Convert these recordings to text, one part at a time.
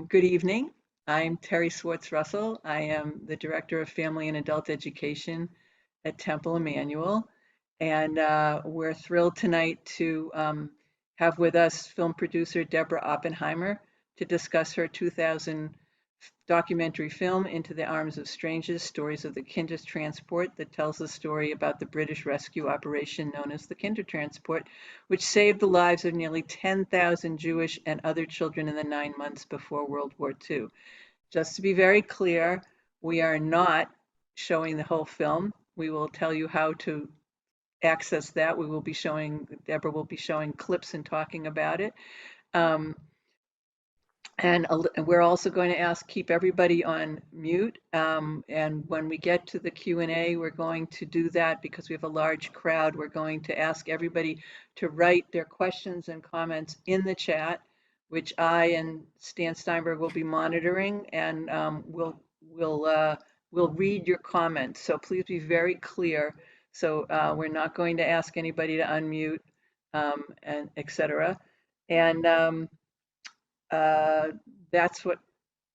Good evening. I'm Terry Swartz-Russell. I am the Director of Family and Adult Education at Temple Emmanuel. And we're thrilled tonight to have with us film producer Deborah Oppenheimer to discuss her 2000 documentary film, Into the Arms of Strangers, Stories of the KinderTransport, that tells the story about the British rescue operation known as the KinderTransport, which saved the lives of nearly 10,000 Jewish and other children in the 9 months before World War II. Just to be very clear, we are not showing the whole film. We will tell you how to access that. Deborah will be showing clips and talking about it. And we're also going to keep everybody on mute. And when we get to the Q&A, we're going to do that because we have a large crowd. We're going to ask everybody to write their questions and comments in the chat, which I and Stan Steinberg will be monitoring, and we'll read your comments. So please be very clear. So we're not going to ask anybody to unmute, and et cetera. And that's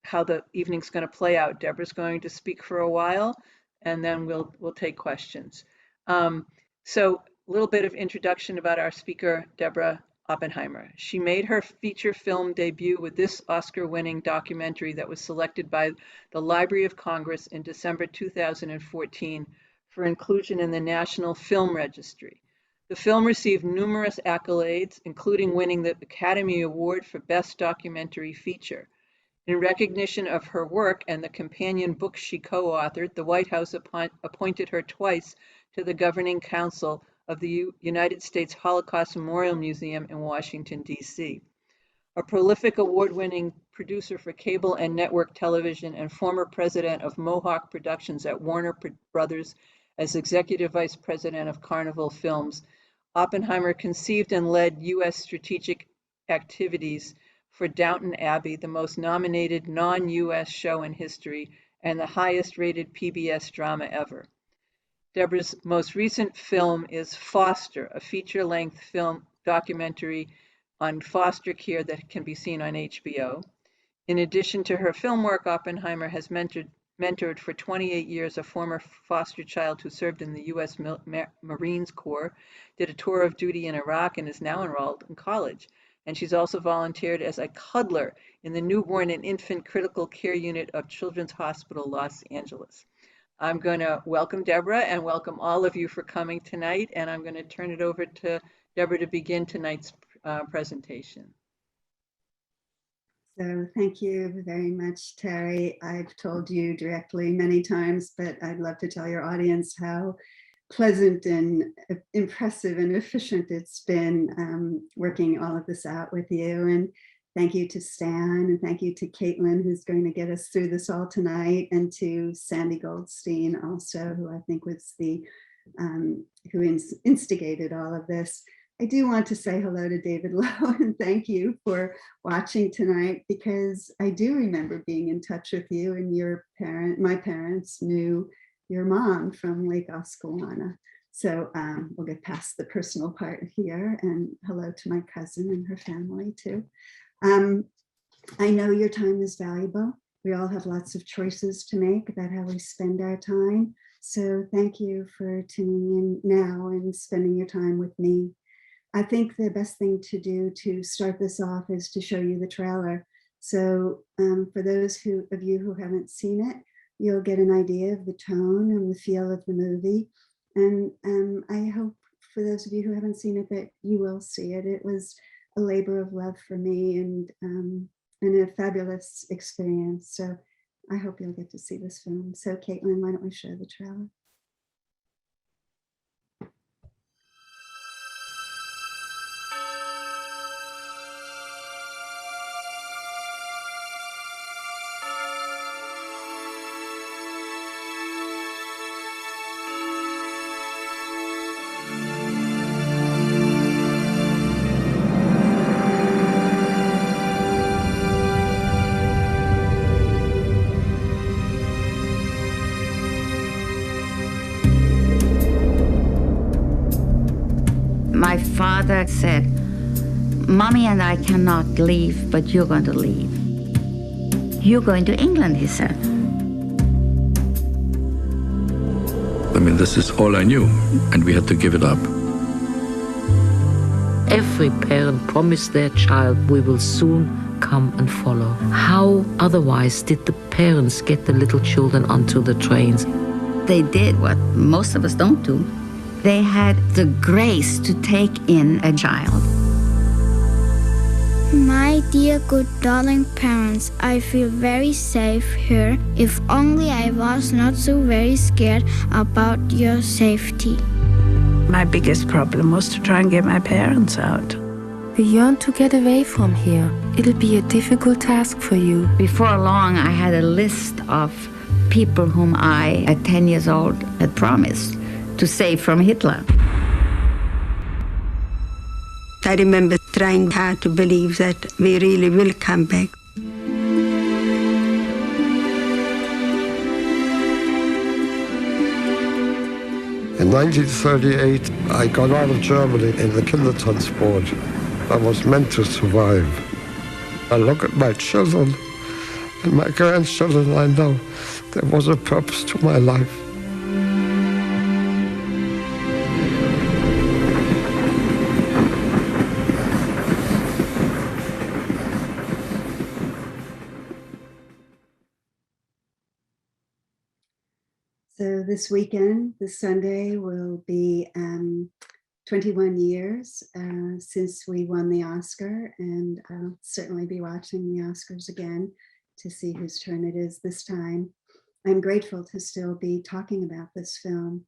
how the evening's going to play out. Deborah's going to speak for a while, and then we'll take questions. So a little bit of introduction about our speaker, Deborah Oppenheimer. She made her feature film debut with this Oscar-winning documentary that was selected by the Library of Congress in December 2014 for inclusion in the National Film Registry. The film received numerous accolades, including winning the Academy Award for Best Documentary Feature. In recognition of her work and the companion book she co-authored, the White House appointed her twice to the Governing Council of the United States Holocaust Memorial Museum in Washington, D.C. A prolific award-winning producer for cable and network television and former president of Mohawk Productions at Warner Brothers as executive vice president of Carnival Films, Oppenheimer conceived and led U.S. strategic activities for Downton Abbey, the most nominated non-U.S. show in history and the highest-rated PBS drama ever. Deborah's most recent film is Foster, a feature-length film documentary on foster care that can be seen on HBO. In addition to her film work, Oppenheimer has mentored for 28 years a former foster child who served in the U.S. Marines Corps, did a tour of duty in Iraq, and is now enrolled in college. And she's also volunteered as a cuddler in the newborn and infant critical care unit of Children's Hospital, Los Angeles. I'm going to welcome Deborah and welcome all of you for coming tonight, and I'm going to turn it over to Deborah to begin tonight's presentation. So thank you very much, Terry. I've told you directly many times, but I'd love to tell your audience how pleasant and impressive and efficient it's been working all of this out with you. And thank you to Stan, and thank you to Caitlin, who's going to get us through this all tonight, and to Sandy Goldstein also, who I think was the, who instigated all of this. I do want to say hello to David Lowe and thank you for watching tonight, because I do remember being in touch with you, and my parents knew your mom from Lake Oskalona. So we'll get past the personal part here, and hello to my cousin and her family too. I know your time is valuable. We all have lots of choices to make about how we spend our time. So thank you for tuning in now and spending your time with me. I think the best thing to do to start this off is to show you the trailer. So for those of you who haven't seen it, you'll get an idea of the tone and the feel of the movie. And I hope for those of you who haven't seen it that you will see it. It was a labor of love for me and a fabulous experience. So I hope you'll get to see this film. So Caitlin, why don't we show the trailer? My father said, "Mommy and I cannot leave, but you're going to leave." You're going to England, he said. I mean, this is all I knew, and we had to give it up. Every parent promised their child, we will soon come and follow. How otherwise did the parents get the little children onto the trains? They did what most of us don't do. They had the grace to take in a child. My dear good darling parents, I feel very safe here. If only I was not so very scared about your safety. My biggest problem was to try and get my parents out. We yearn to get away from here. It'll be a difficult task for you. Before long, I had a list of people whom I, at 10 years old, had promised to save from Hitler. I remember trying hard to believe that we really will come back. In 1938, I got out of Germany in the KinderTransport. I was meant to survive. I look at my children and my grandchildren, I know there was a purpose to my life. So this weekend, this Sunday, will be 21 years since we won the Oscar, and I'll certainly be watching the Oscars again to see whose turn it is this time. I'm grateful to still be talking about this film.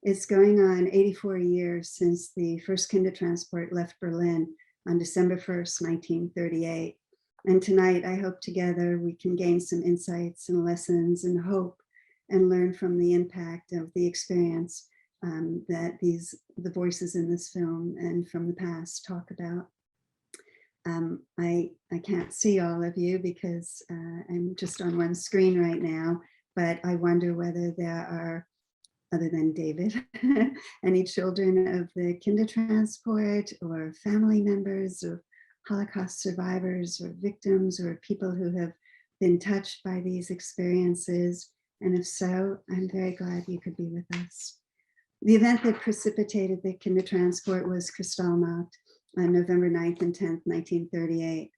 It's going on 84 years since the first KinderTransport left Berlin on December 1st, 1938. And tonight, I hope together we can gain some insights and lessons and hope and learn from the impact of the experience that the voices in this film and from the past talk about. I can't see all of you because I'm just on one screen right now, but I wonder whether there are, other than David, any children of the KinderTransport or family members of Holocaust survivors or victims or people who have been touched by these experiences. And if so, I'm very glad you could be with us. The event that precipitated the KinderTransport was Kristallnacht on November 9th and 10th, 1938.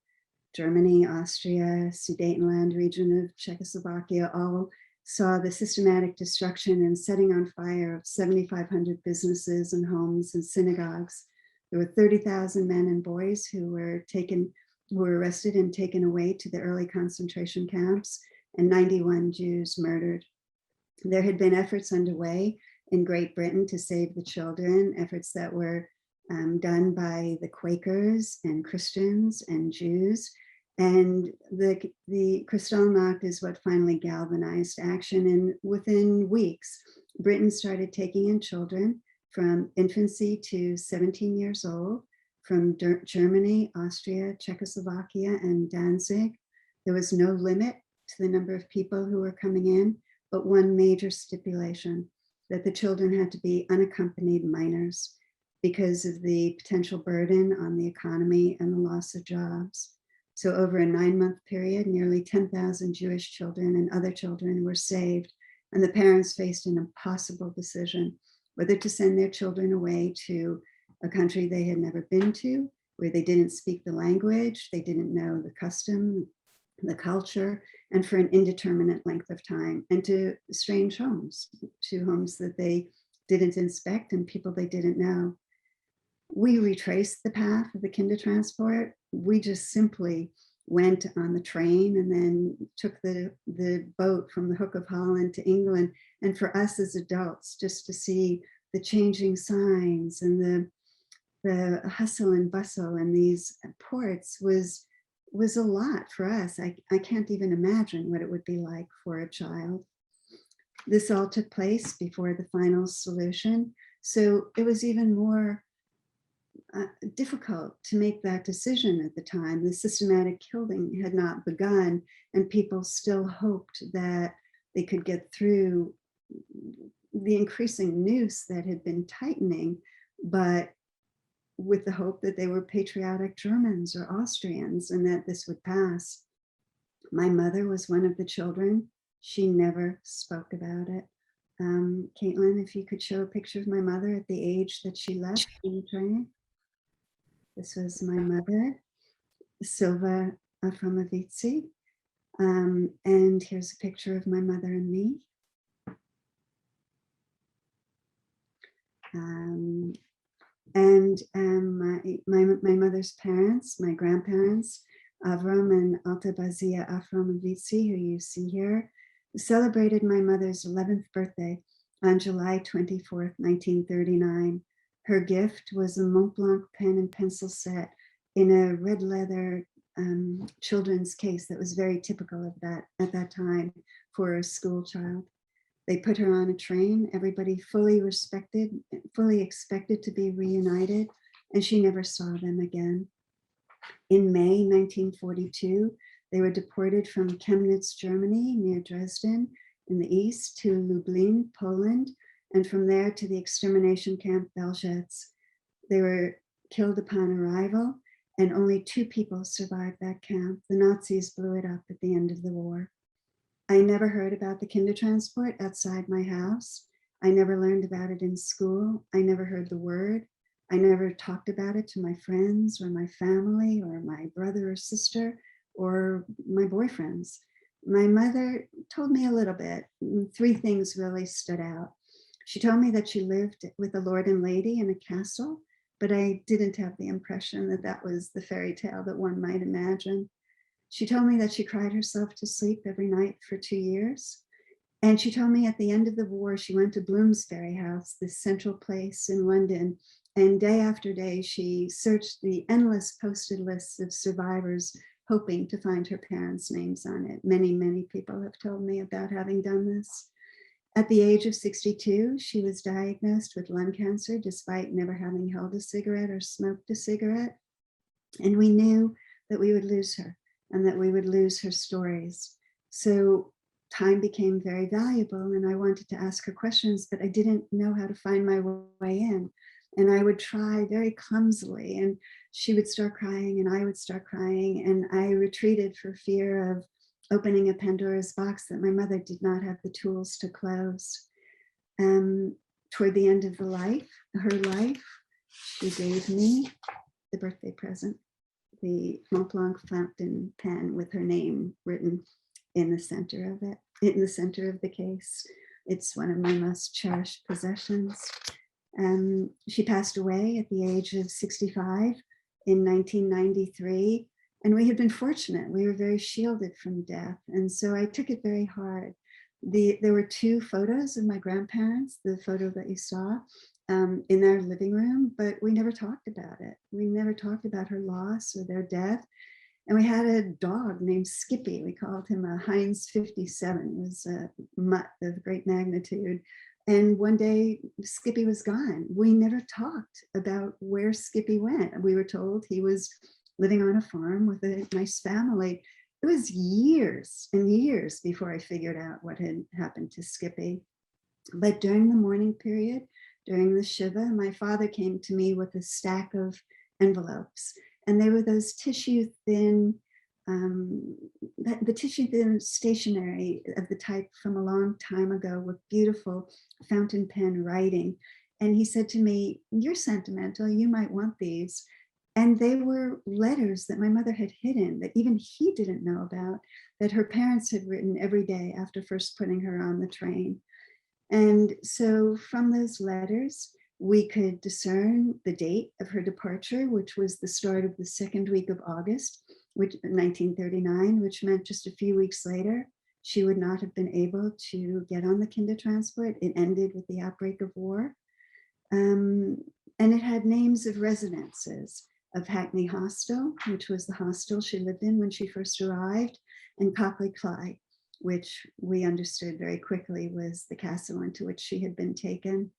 Germany, Austria, Sudetenland region of Czechoslovakia all saw the systematic destruction and setting on fire of 7,500 businesses and homes and synagogues. There were 30,000 men and boys who were arrested and taken away to the early concentration camps, and 91 Jews murdered. There had been efforts underway in Great Britain to save the children, efforts that were done by the Quakers and Christians and Jews. And the Kristallnacht is what finally galvanized action. And within weeks, Britain started taking in children from infancy to 17 years old, from Germany, Austria, Czechoslovakia, and Danzig. There was no limit to the number of people who were coming in, but one major stipulation, that the children had to be unaccompanied minors because of the potential burden on the economy and the loss of jobs. So over a 9-month period, nearly 10,000 Jewish children and other children were saved, and the parents faced an impossible decision, whether to send their children away to a country they had never been to, where they didn't speak the language, they didn't know the custom, the culture, and for an indeterminate length of time, and to strange homes, to homes that they didn't inspect and people they didn't know. We retraced the path of the KinderTransport. We just simply went on the train and then took the boat from the Hook of Holland to England. And for us as adults, just to see the changing signs and the hustle and bustle in these ports was a lot for us. I can't even imagine what it would be like for a child. This all took place before the final solution. So it was even more difficult to make that decision at the time. The systematic killing had not begun, and people still hoped that they could get through the increasing noose that had been tightening, but with the hope that they were patriotic Germans or Austrians and that this would pass. My mother was one of the children. She never spoke about it. Caitlin, if you could show a picture of my mother at the age that she left in the train. This was my mother, Silva Afromovitsi. And here's a picture of my mother and me. My mother's parents, my grandparents, Avram and Altabazia Afromovitsi, who you see here, celebrated my mother's 11th birthday on July 24th, 1939. Her gift was a Mont Blanc pen and pencil set in a red leather children's case that was very typical of that at that time for a school child. They put her on a train, everybody fully expected to be reunited, and she never saw them again. In May 1942, they were deported from Chemnitz, Germany, near Dresden, in the east, to Lublin, Poland, and from there to the extermination camp Belzec. They were killed upon arrival, and only 2 people survived that camp. The Nazis blew it up at the end of the war. I never heard about the KinderTransport outside my house. I never learned about it in school. I never heard the word. I never talked about it to my friends or my family or my brother or sister or my boyfriends. My mother told me a little bit. 3 things really stood out. She told me that she lived with a lord and lady in a castle, but I didn't have the impression that that was the fairy tale that one might imagine. She told me that she cried herself to sleep every night for 2 years. And she told me at the end of the war, she went to Bloomsbury House, this central place in London, and day after day, she searched the endless posted lists of survivors, hoping to find her parents' names on it. Many, many people have told me about having done this. At the age of 62, she was diagnosed with lung cancer, despite never having held a cigarette or smoked a cigarette. And we knew that we would lose her and that we would lose her stories. So time became very valuable, and I wanted to ask her questions, but I didn't know how to find my way in. And I would try very clumsily, and she would start crying and I would start crying, and I retreated for fear of opening a Pandora's box that my mother did not have the tools to close. Toward the end of her life, she gave me the birthday present, the Mont Blanc fountain pen with her name written in the center of it, in the center of the case. It's one of my most cherished possessions. She passed away at the age of 65 in 1993, and we had been fortunate. We were very shielded from death, and so I took it very hard. There were 2 photos of my grandparents, the photo that you saw, in our living room, but we never talked about it. We never talked about her loss or their death. And we had a dog named Skippy. We called him a Heinz 57. It was a mutt of great magnitude. And one day Skippy was gone. We never talked about where Skippy went. We were told he was living on a farm with a nice family. It was years and years before I figured out what had happened to Skippy. But during the mourning period, during the Shiva, my father came to me with a stack of envelopes. And they were those tissue thin, the tissue thin stationery of the type from a long time ago with beautiful fountain pen writing. And he said to me, "You're sentimental, you might want these." And they were letters that my mother had hidden, that even he didn't know about, that her parents had written every day after first putting her on the train. And so from those letters, we could discern the date of her departure, which was the start of the 2nd week of August, 1939, which meant just a few weeks later, she would not have been able to get on the KinderTransport. It ended with the outbreak of war. And it had names of residences, of Hackney Hostel, which was the hostel she lived in when she first arrived, and Cockley Clyde, which we understood very quickly was the castle into which she had been taken.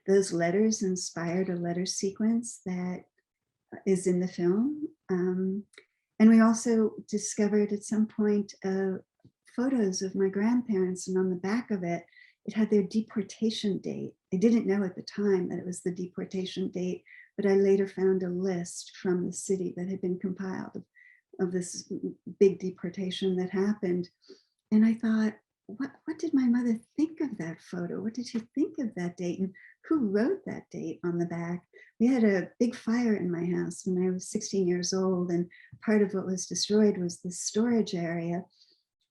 Those letters inspired a letter sequence that is in the film. And we also discovered at some point photos of my grandparents, and on the back of it, it had their deportation date. I didn't know at the time that it was the deportation date, but I later found a list from the city that had been compiled of of this big deportation that happened. And I thought, what did my mother think of that photo? What did she think of that date? And who wrote that date on the back? We had a big fire in my house when I was 16 years old, and part of what was destroyed was the storage area.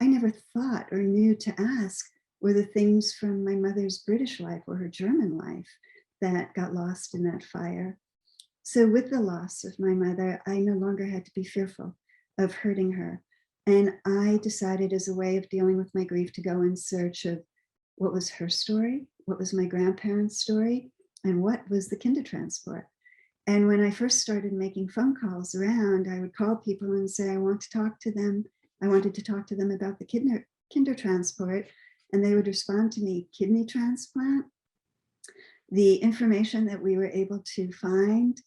I never thought or knew to ask, were the things from my mother's British life or her German life that got lost in that fire? So with the loss of my mother, I no longer had to be fearful of hurting her. And I decided, as a way of dealing with my grief, to go in search of what was her story, what was my grandparents' story, and what was the KinderTransport. And when I first started making phone calls around, I would call people and say, I want to talk to them. I wanted to talk to them about the KinderTransport. And they would respond to me, kidney transplant. The information that we were able to find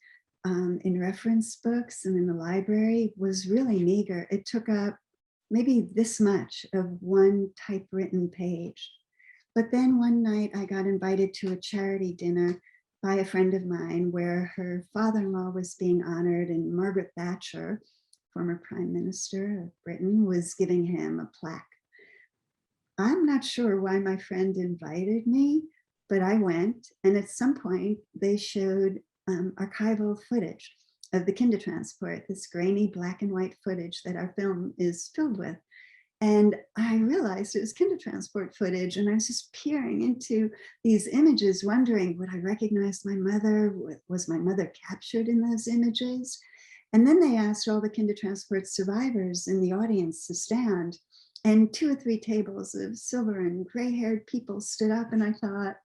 in reference books and in the library was really meager. It took up maybe this much of one typewritten page. But then one night I got invited to a charity dinner by a friend of mine where her father-in-law was being honored, and Margaret Thatcher, former Prime Minister of Britain, was giving him a plaque. I'm not sure why my friend invited me, but I went, and at some point they showed archival footage of the KinderTransport, this grainy black and white footage that our film is filled with. And I realized it was KinderTransport footage, and I was just peering into these images, wondering, would I recognize my mother? Was my mother captured in those images? And then they asked all the KinderTransport survivors in the audience to stand, and 2 or 3 tables of silver and gray-haired people stood up, and I thought,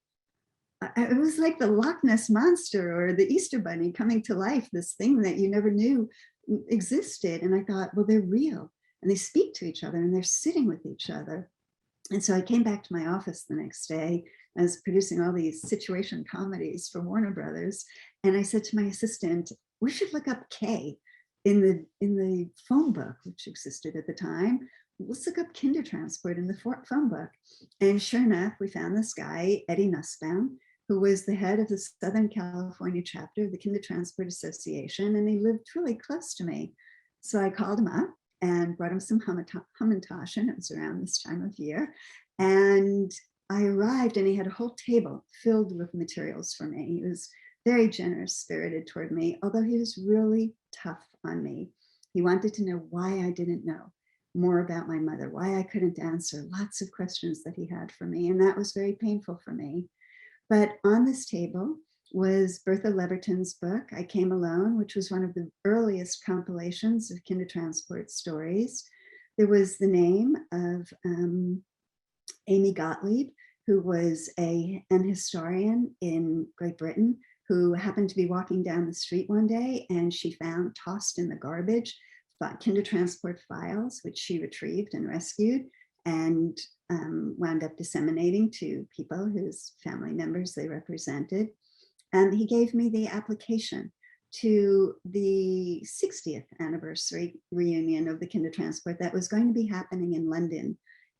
it was like the Loch Ness Monster or the Easter Bunny coming to life, this thing that you never knew existed. And I thought, well, they're real, and they speak to each other, and they're sitting with each other. And so I came back to my office the next day. I was producing all these situation comedies for Warner Brothers. And I said to my assistant, we should look up K in the phone book, which existed at the time. Let's look up KinderTransport in the phone book. And sure enough, we found this guy, Eddie Nussbaum, who was the head of the Southern California chapter of the KinderTransport Association, and he lived really close to me. So I called him up and brought him some Hamantaschen. It was around this time of year. And I arrived, and he had a whole table filled with materials for me. He was very generous spirited toward me, although he was really tough on me. He wanted to know why I didn't know more about my mother, why I couldn't answer lots of questions that he had for me. And that was very painful for me. But on this table was Bertha Leverton's book, I Came Alone, which was one of the earliest compilations of KinderTransport stories. There was the name of Amy Gottlieb, who was an historian in Great Britain, who happened to be walking down the street one day, and she found tossed in the garbage KinderTransport files, which she retrieved and rescued, and wound up disseminating to people whose family members they represented. And he gave me the application to the 60th anniversary reunion of the KinderTransport that was going to be happening in London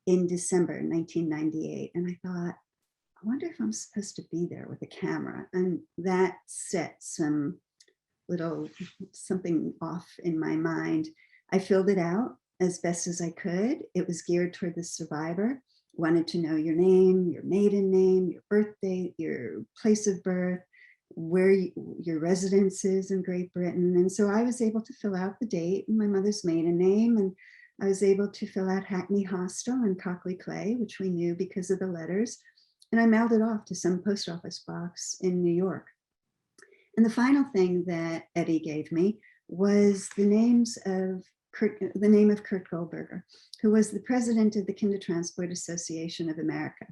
in December 1998. And I thought, I wonder if I'm supposed to be there with a camera. And that set some little something off in my mind. I filled it out as best as I could. It was geared toward the survivor. Wanted to know your name, your maiden name, your birth date, your place of birth, where your residence is in Great Britain. And so I was able to fill out the date and my mother's maiden name, and I was able to fill out Hackney Hostel and Cockley Clay, which we knew because of the letters. And I mailed it off to some post office box in New York. And the final thing that Eddie gave me was the name of Kurt Goldberger, who was the president of the KinderTransport Association of America.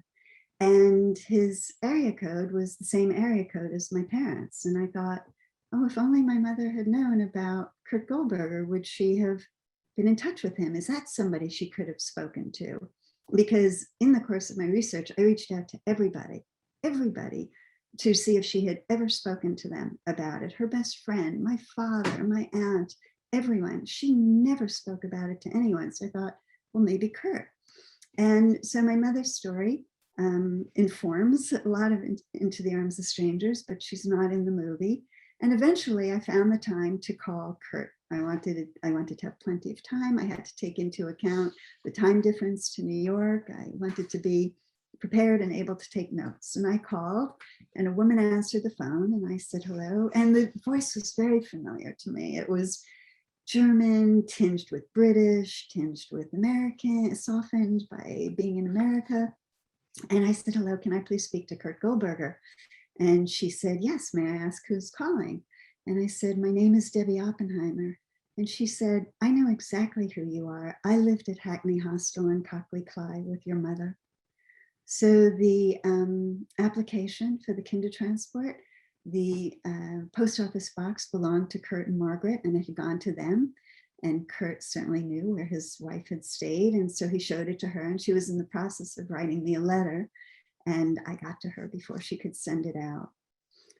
And his area code was the same area code as my parents. And I thought, oh, if only my mother had known about Kurt Goldberger, would she have been in touch with him? Is that somebody she could have spoken to? Because in the course of my research, I reached out to everybody, to see if she had ever spoken to them about it. Her best friend, my father, my aunt, everyone. She never spoke about it to anyone. So I thought, well, maybe Kurt. And so my mother's story informs a lot of Into the Arms of Strangers, but she's not in the movie. And eventually I found the time to call Kurt. I wanted to have plenty of time. I had to take into account the time difference to New York. I wanted to be prepared and able to take notes. And I called, and a woman answered the phone, and I said hello. And the voice was very familiar to me. It was German, tinged with British, tinged with American, softened by being in America. And I said, hello, can I please speak to Kurt Goldberger? And she said, yes, may I ask who's calling? And I said, my name is Debbie Oppenheimer. And she said, I know exactly who you are. I lived at Hackney Hostel in Cockley Cly with your mother. So the application for the KinderTransport, the post office box belonged to Kurt and Margaret, and it had gone to them. And Kurt certainly knew where his wife had stayed. And so he showed it to her, and she was in the process of writing me a letter. And I got to her before she could send it out.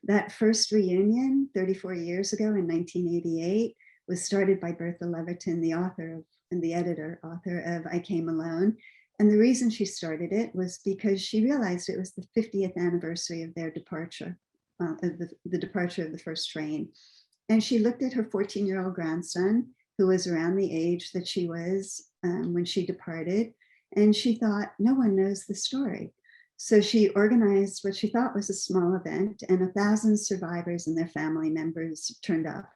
That first reunion 34 years ago in 1988 was started by Bertha Leverton, the author of, and the author of I Came Alone. And the reason she started it was because she realized it was the 50th anniversary of their departure, of the departure of the first train. And she looked at her 14-year-old grandson, who was around the age that she was when she departed. And she thought, no one knows the story. So she organized what she thought was a small event, and 1,000 survivors and their family members turned up.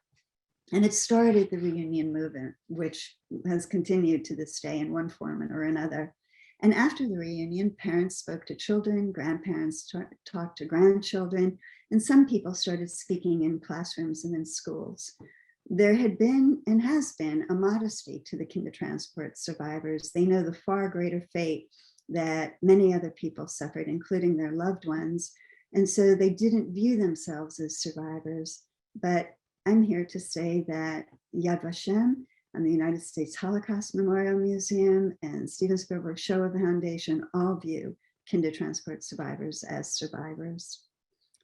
And it started the reunion movement, which has continued to this day in one form or another. And after the reunion, parents spoke to children, grandparents talked to grandchildren, and some people started speaking in classrooms and in schools. There had been and has been a modesty to the KinderTransport survivors. They know the far greater fate that many other people suffered, including their loved ones. And so they didn't view themselves as survivors. But I'm here to say that Yad Vashem and the United States Holocaust Memorial Museum and Steven Spielberg Shoah Foundation all view KinderTransport survivors as survivors.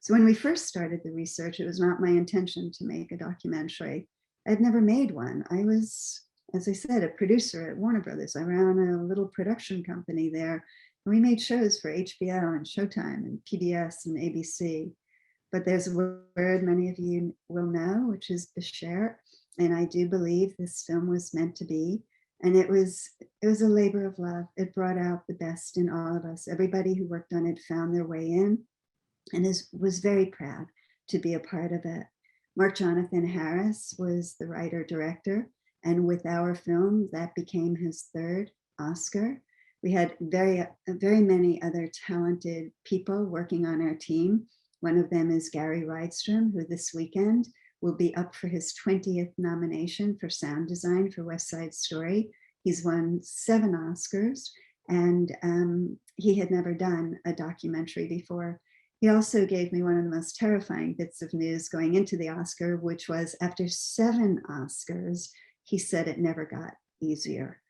So when we first started the research, it was not my intention to make a documentary. I'd never made one. I was, as I said, a producer at Warner Brothers. I ran a little production company there. And we made shows for HBO and Showtime and PBS and ABC. But there's a word many of you will know, which is Besher. And I do believe this film was meant to be. And it was a labor of love. It brought out the best in all of us. Everybody who worked on it found their way in and was very proud to be a part of it. Mark Jonathan Harris was the writer-director. And with our film, that became his third Oscar. We had very many other talented people working on our team. One of them is Gary Rydstrom, who this weekend will be up for his 20th nomination for sound design for West Side Story. He's won 7 Oscars, and he had never done a documentary before. He also gave me one of the most terrifying bits of news going into the Oscar, which was after 7 Oscars, he said it never got easier.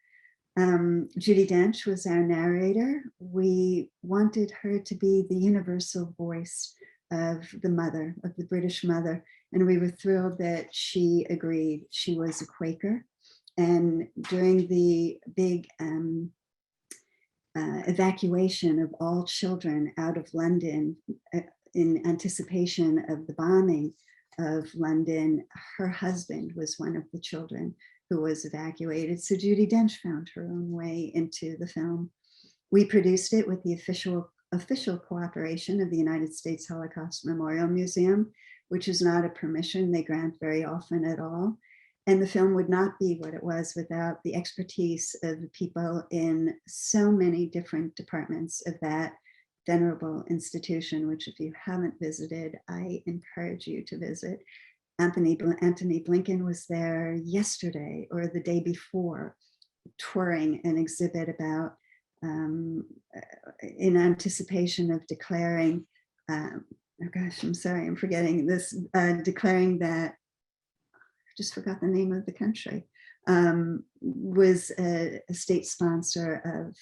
Judi Dench was our narrator. We wanted her to be the universal voice of the mother, of the British mother. And we were thrilled that she agreed. She was a Quaker. And during the big evacuation of all children out of London in anticipation of the bombing of London, her husband was one of the children who was evacuated. So Judi Dench found her own way into the film. We produced it with the official cooperation of the United States Holocaust Memorial Museum, which is not a permission they grant very often at all. And the film would not be what it was without the expertise of the people in so many different departments of that venerable institution, which if you haven't visited, I encourage you to visit. Anthony Blinken was there yesterday or the day before, touring an exhibit about, in anticipation of declaring, oh gosh, I'm sorry, I'm forgetting this, declaring that, I just forgot the name of the country, was a state sponsor of,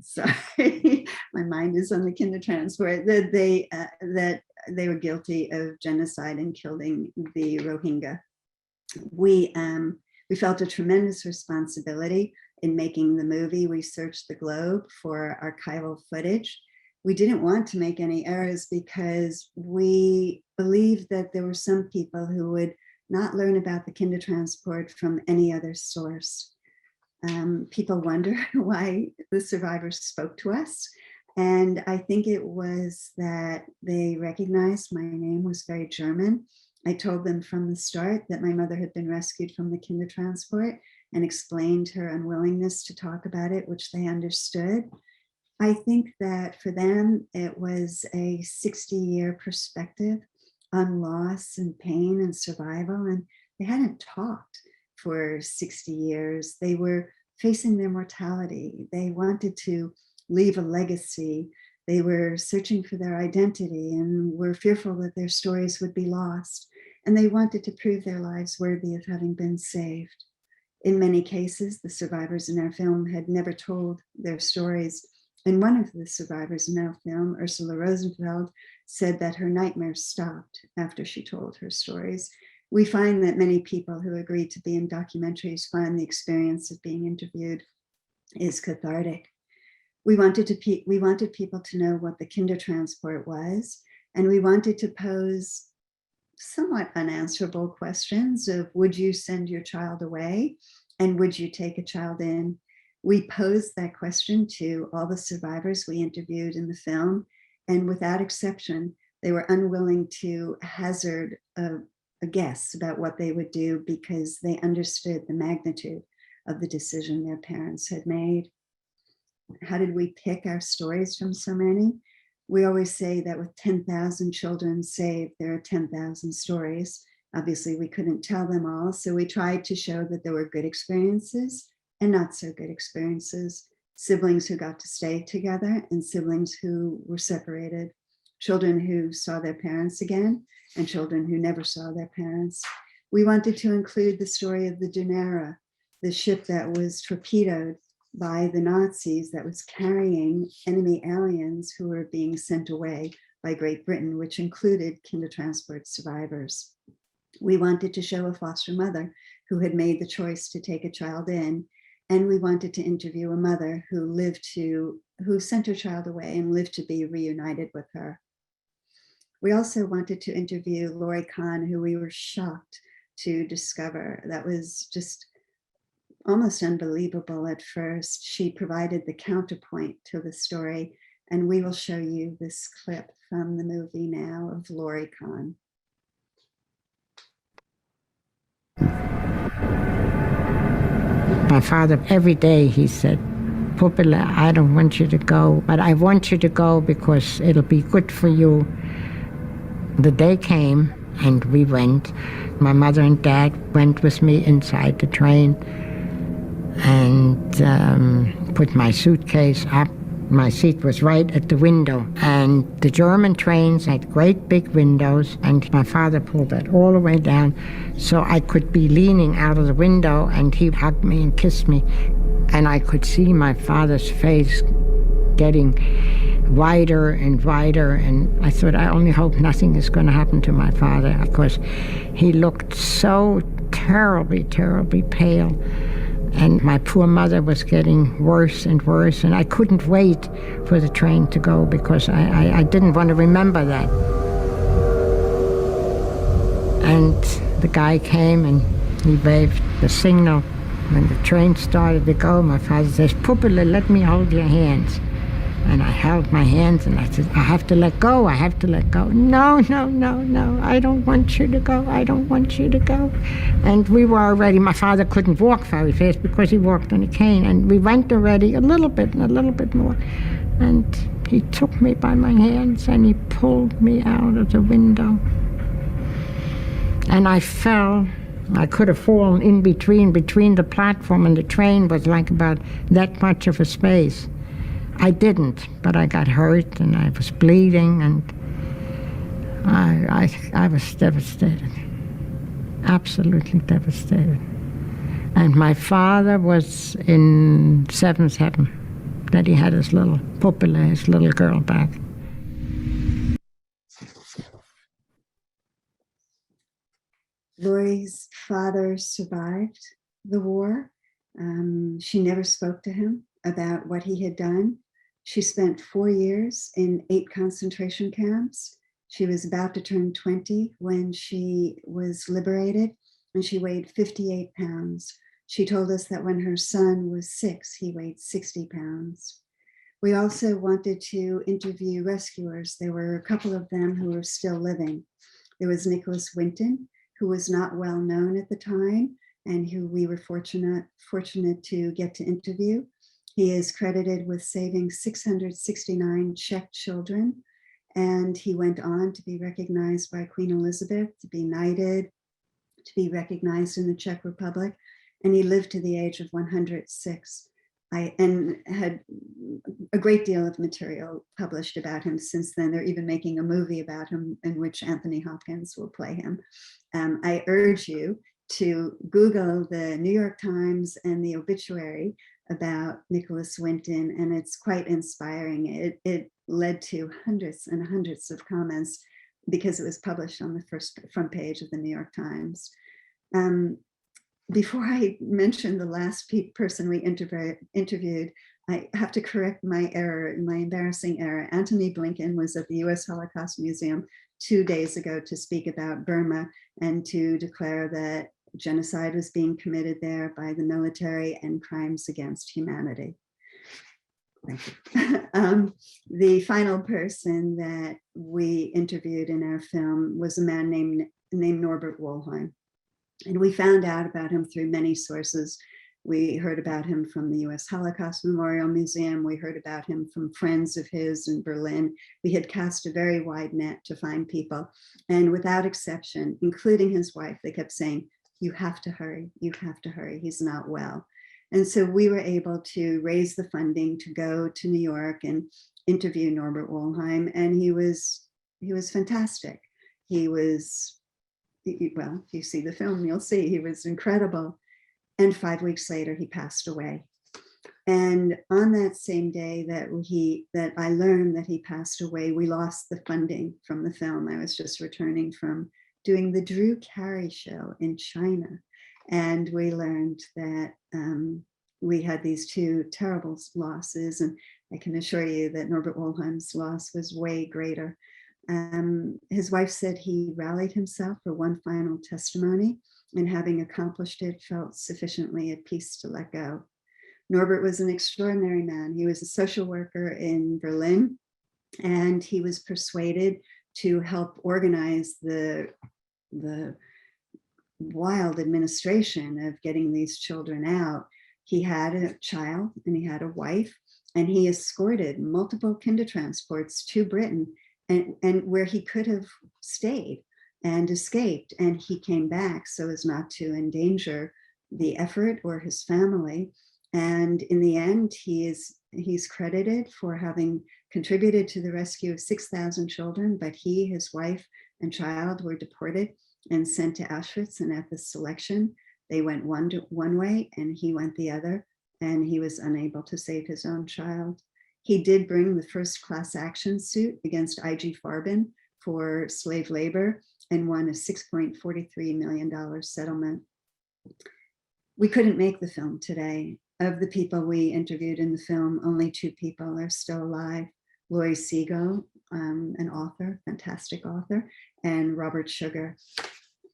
sorry, my mind is on the KinderTransport, that they were guilty of genocide and killing the Rohingya. We felt a tremendous responsibility in making the movie. We searched the globe for archival footage. we didn't want to make any errors because we believed that there were some people who would not learn about the KinderTransport from any other source. People wonder why the survivors spoke to us. And I think it was that they recognized my name was very German. I told them from the start that my mother had been rescued from the KinderTransport and explained her unwillingness to talk about it, which they understood. I think that for them, it was a 60-year perspective on loss and pain and survival. And they hadn't talked for 60 years. They were facing their mortality. They wanted to leave a legacy. They were searching for their identity and were fearful that their stories would be lost. And they wanted to prove their lives worthy of having been saved. In many cases, the survivors in our film had never told their stories. And one of the survivors in our film, Ursula Rosenfeld, said that her nightmares stopped after she told her stories. We find that many people who agree to be in documentaries find the experience of being interviewed is cathartic. We wanted people to know what the KinderTransport was, and we wanted to pose somewhat unanswerable questions of, would you send your child away? And would you take a child in? We posed that question to all the survivors we interviewed in the film, and without exception, they were unwilling to hazard a guess about what they would do because they understood the magnitude of the decision their parents had made. How did we pick our stories from so many? We always say that with 10,000 children saved, there are 10,000 stories. Obviously, we couldn't tell them all, so we tried to show that there were good experiences and not so good experiences, siblings who got to stay together and siblings who were separated, children who saw their parents again and children who never saw their parents. We wanted to include the story of the Narrator, the ship that was torpedoed by the Nazis that was carrying enemy aliens who were being sent away by Great Britain, which included KinderTransport survivors. We wanted to show a foster mother who had made the choice to take a child in, and we wanted to interview a mother who sent her child away and lived to be reunited with her. We also wanted to interview Loricon, who we were shocked to discover. That was just almost unbelievable at first. She provided the counterpoint to the story, and we will show you this clip from the movie now of Loricon. My father, every day he said, Puppela, I don't want you to go, but I want you to go because it'll be good for you. The day came and we went. My mother and dad went with me inside the train and put my suitcase up. My seat was right at the window, and the German trains had great big windows, and my father pulled that all the way down so I could be leaning out of the window, and he hugged me and kissed me, and I could see my father's face getting wider and wider, and I thought, I only hope nothing is going to happen to my father, because he looked so terribly, terribly pale. And my poor mother was getting worse and worse, and I couldn't wait for the train to go because I didn't want to remember that. And the guy came and he waved the signal. When the train started to go, my father says, Puppela, let me hold your hands. And I held my hands and I said, I have to let go, I have to let go. No, no, no, no, I don't want you to go, I don't want you to go. And we were already, my father couldn't walk very fast because he walked on a cane, and we went already a little bit and a little bit more. And he took me by my hands and he pulled me out of the window. And I fell. I could have fallen in between the platform and the train was like about that much of a space. I didn't, but I got hurt and I was bleeding, and I was devastated, absolutely devastated. And my father was in seventh heaven, that he had his little Puppela, his little girl back. Lori's father survived the war. She never spoke to him about what he had done. She spent 4 years in 8 concentration camps. She was about to turn 20 when she was liberated, and she weighed 58 pounds. She told us that when her son was 6, he weighed 60 pounds. We also wanted to interview rescuers. There were a couple of them who are still living. There was Nicholas Winton, who was not well known at the time and who we were fortunate to get to interview. He is credited with saving 669 Czech children, and he went on to be recognized by Queen Elizabeth, to be knighted, to be recognized in the Czech Republic, and he lived to the age of 106. And had a great deal of material published about him since then. They're even making a movie about him in which Anthony Hopkins will play him. I urge you to Google the New York Times and the obituary about Nicholas Winton, and it's quite inspiring. It led to hundreds and hundreds of comments because it was published on the front page of the New York Times. Before I mention the last person we interviewed, I have to correct my error, my embarrassing error. Antony Blinken was at the US Holocaust Museum 2 days ago to speak about Burma and to declare that genocide was being committed there by the military and crimes against humanity. Thank you. The final person that we interviewed in our film was a man named Norbert Wohlheim. And we found out about him through many sources. We heard about him from the US Holocaust Memorial Museum. We heard about him from friends of his in Berlin. We had cast a very wide net to find people. And without exception, including his wife, they kept saying, you have to hurry, you have to hurry, he's not well. And so we were able to raise the funding to go to New York and interview Norbert Wohlheim. And he was fantastic. He was, well, if you see the film, you'll see he was incredible. And 5 weeks later, he passed away. And on that same day that I learned that he passed away, we lost the funding from the film. I was just returning from doing the Drew Carey show in China. And we learned that we had these 2 terrible losses. And I can assure you that Norbert Wohlheim's loss was way greater. His wife said he rallied himself for one final testimony, and having accomplished it, felt sufficiently at peace to let go. Norbert was an extraordinary man. He was a social worker in Berlin, and he was persuaded to help organize the wild administration of getting these children out. He had a child and he had a wife, and he escorted multiple KinderTransports to Britain and where he could have stayed and escaped, and he came back so as not to endanger the effort or his family. And in the end, he's credited for having contributed to the rescue of 6,000 children, but he, his wife, and child were deported and sent to Auschwitz. And at the selection, they went one way and he went the other, and he was unable to save his own child. He did bring the first class action suit against IG Farben for slave labor and won a $6.43 million settlement. We couldn't make the film today. Of the people we interviewed in the film, only 2 people are still alive. Lori Siegel, an author, fantastic author, and Robert Sugar.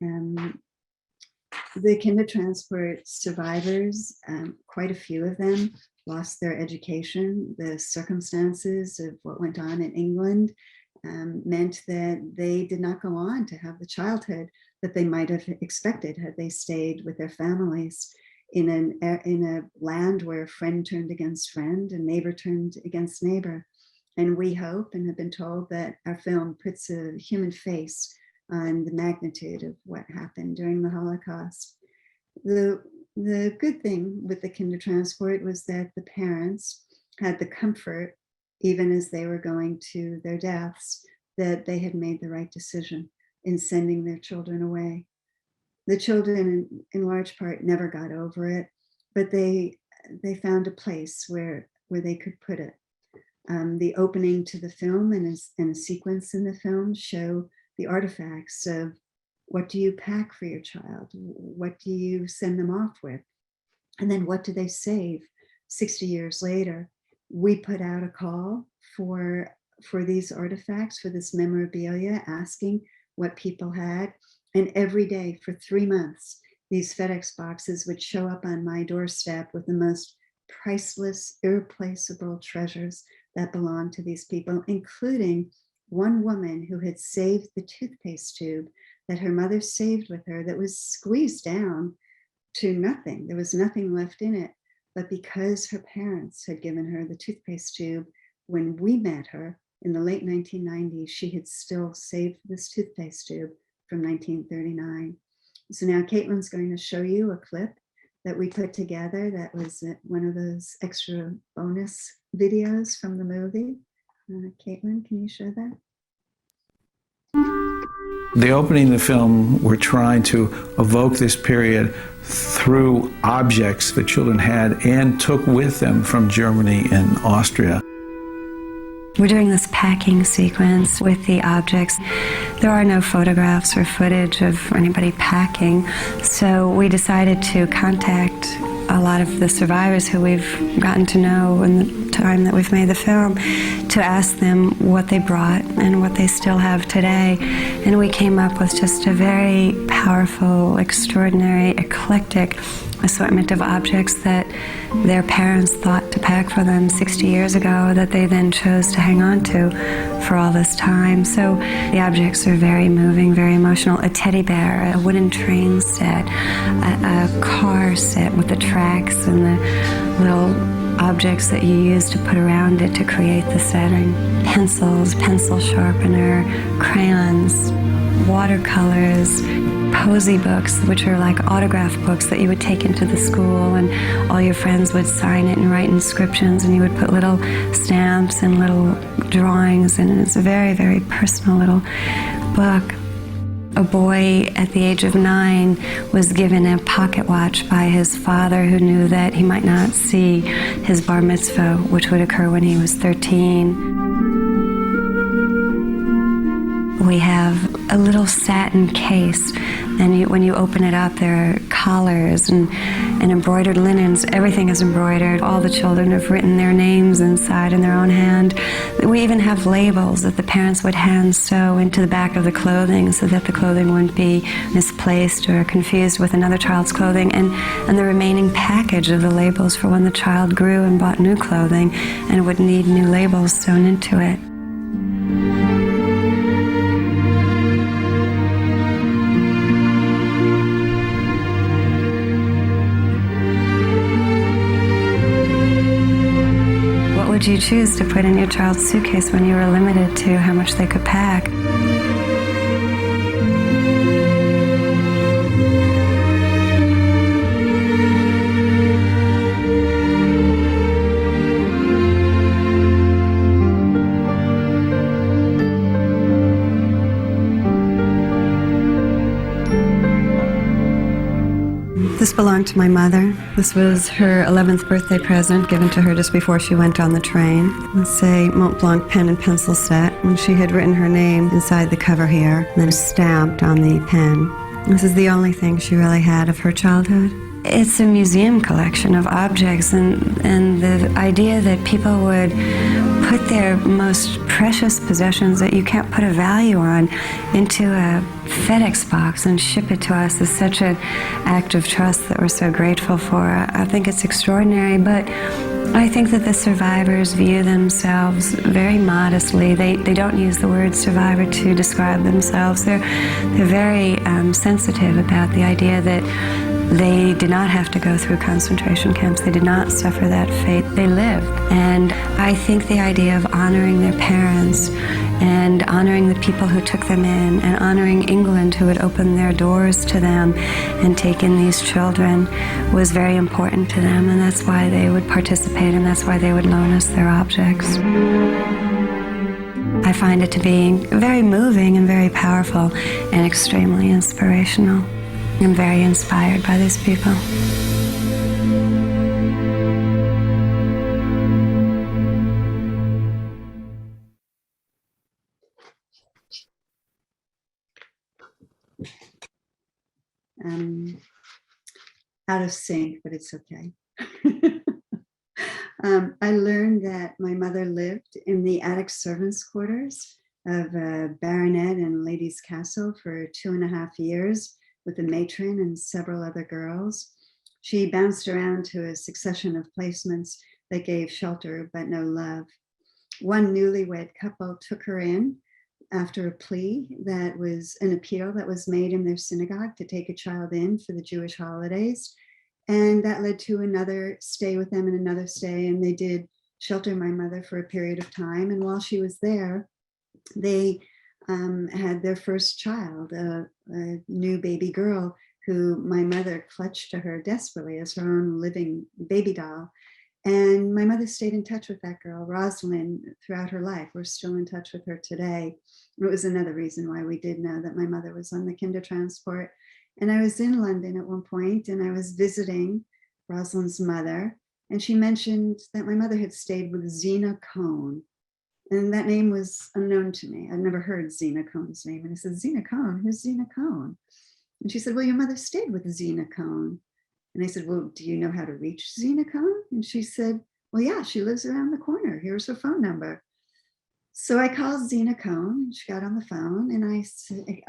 The KinderTransport survivors, quite a few of them, lost their education. The circumstances of what went on in England meant that they did not go on to have the childhood that they might have expected had they stayed with their families in a land where friend turned against friend and neighbor turned against neighbor. And we hope and have been told that our film puts a human face on the magnitude of what happened during the Holocaust. The good thing with the KinderTransport was that the parents had the comfort, even as they were going to their deaths, that they had made the right decision in sending their children away. The children, in large part, never got over it, but they found a place where they could put it. The opening to the film and a sequence in the film show the artifacts of what do you pack for your child? What do you send them off with? And then what do they save 60 years later? we put out a call for these artifacts, for this memorabilia, asking what people had. And every day for 3 months, these FedEx boxes would show up on my doorstep with the most priceless, irreplaceable treasures that belonged to these people, including one woman who had saved the toothpaste tube that her mother saved with her that was squeezed down to nothing. There was nothing left in it. But because her parents had given her the toothpaste tube when we met her in the late 1990s, she had still saved this toothpaste tube from 1939. So now Caitlin's going to show you a clip that we put together that was one of those extra bonus videos from the movie. Caitlin, can you show that? The opening of the film, we're trying to evoke this period through objects that children had and took with them from Germany and Austria. We're doing this packing sequence with the objects. There are no photographs or footage of anybody packing, so we decided to contact a lot of the survivors who we've gotten to know in the time that we've made the film, to ask them what they brought and what they still have today. And we came up with just a very powerful, extraordinary, eclectic assortment of objects that their parents thought to pack for them 60 years ago that they then chose to hang on to for all this time. So the objects are very moving, very emotional. A teddy bear, a wooden train set, a car set with the tracks and the little objects that you use to put around it to create the setting. Pencils, pencil sharpener, crayons, watercolors, posy books, which are like autograph books that you would take into the school, and all your friends would sign it and write inscriptions, and you would put little stamps and little drawings, and it's a very, very personal little book. A boy at the age of 9 was given a pocket watch by his father, who knew that he might not see his bar mitzvah, which would occur when he was 13. We have a little satin case, and when you open it up, there are collars and embroidered linens. Everything is embroidered. All the children have written their names inside in their own hand. We even have labels that the parents would hand sew into the back of the clothing so that the clothing wouldn't be misplaced or confused with another child's clothing, and the remaining package of the labels for when the child grew and bought new clothing and would need new labels sewn into it. Would you choose to put in your child's suitcase when you were limited to how much they could pack? This belonged to my mother. This was her 11th birthday present given to her just before she went on the train. It's a Mont Blanc pen and pencil set, and she had written her name inside the cover here, and then stamped on the pen. This is the only thing she really had of her childhood. It's a museum collection of objects, and the idea that people would put their most precious possessions that you can't put a value on into a FedEx box and ship it to us is such an act of trust that we're so grateful for. I think it's extraordinary, but I think that the survivors view themselves very modestly. They don't use the word survivor to describe themselves. They're very sensitive about the idea that they did not have to go through concentration camps. They did not suffer that fate. They lived. And I think the idea of honoring their parents and honoring the people who took them in and honoring England, who had opened their doors to them and taken these children, was very important to them. And that's why they would participate, and that's why they would loan us their objects. I find it to be very moving and very powerful and extremely inspirational. I'm very inspired by these people. Out of sync, but it's okay. I learned that my mother lived in the attic servants' quarters of a baronet and lady's castle for 2.5 years with a matron and several other girls. She bounced around to a succession of placements that gave shelter but no love. One newlywed couple took her in after a plea that was an appeal that was made in their synagogue to take a child in for the Jewish holidays. And that led to another stay with them and another stay. And they did shelter my mother for a period of time. And while she was there, they had their first child, a new baby girl who my mother clutched to her desperately as her own living baby doll. And my mother stayed in touch with that girl, Rosalind, throughout her life. We're still in touch with her today. It was another reason why we did know that my mother was on the KinderTransport. And I was in London at one point, and I was visiting Rosalind's mother, and she mentioned that my mother had stayed with Zena Cohn. And that name was unknown to me. I'd never heard Zena Cohn's name. And I said, Zena Cohn? Who's Zena Cohn? And she said, well, your mother stayed with Zena Cohn. And I said, well, do you know how to reach Zena Cohn? And she said, well, yeah, she lives around the corner. Here's her phone number. So I called Zena Cohn. She got on the phone, and I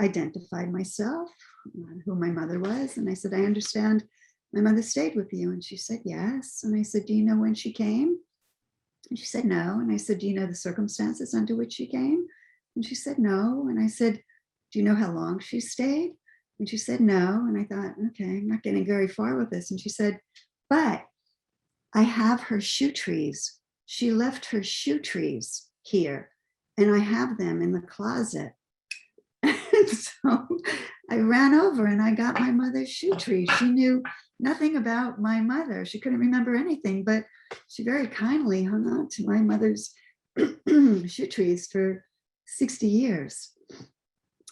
identified myself, who my mother was. And I said, I understand my mother stayed with you. And she said, yes. And I said, do you know when she came? And she said, no. And I said, do you know the circumstances under which she came? And she said, no. And I said, do you know how long she stayed? And she said, no. And I thought, okay, I'm not getting very far with this. And she said, but I have her shoe trees. She left her shoe trees here, and I have them in the closet. And so I ran over and I got my mother's shoe trees. She knew nothing about my mother. She couldn't remember anything, but she very kindly hung on to my mother's shoe trees for 60 years.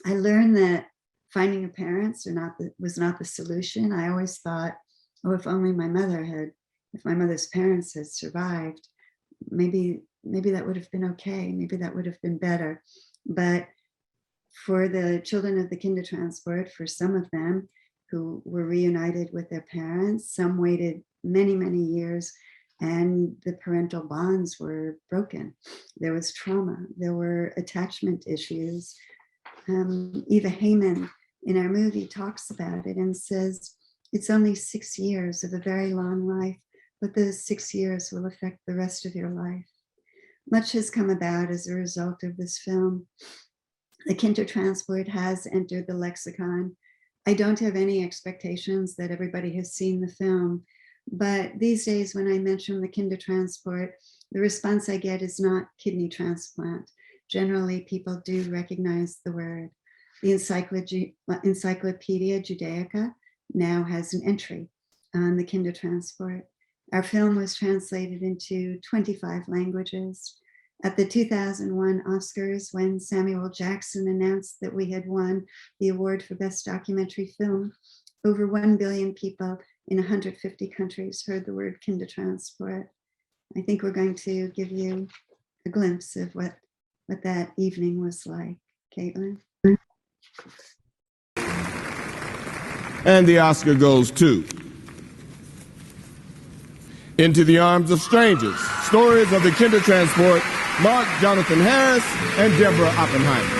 I learned that finding a parents was not the solution. I always thought, oh, if only if my mother's parents had survived, maybe that would have been okay. Maybe that would have been better. But for the children of the KinderTransport, for some of them who were reunited with their parents, some waited many, many years, and the parental bonds were broken. There was trauma. There were attachment issues. Eva Heyman in our movie talks about it and says, it's only 6 years of a very long life, but those 6 years will affect the rest of your life. Much has come about as a result of this film. The KinderTransport has entered the lexicon. I don't have any expectations that everybody has seen the film, but these days when I mention the KinderTransport, the response I get is not kidney transplant. Generally, people do recognize the word. The Encyclopedia Judaica now has an entry on the KinderTransport. Our film was translated into 25 languages. At the 2001 Oscars, when Samuel Jackson announced that we had won the award for Best Documentary Film, over 1 billion people in 150 countries heard the word KinderTransport. I think we're going to give you a glimpse of what that evening was like. Caitlin? And the Oscar goes to Into the Arms of Strangers, Stories of the KinderTransport, Mark Jonathan Harris and Deborah Oppenheimer.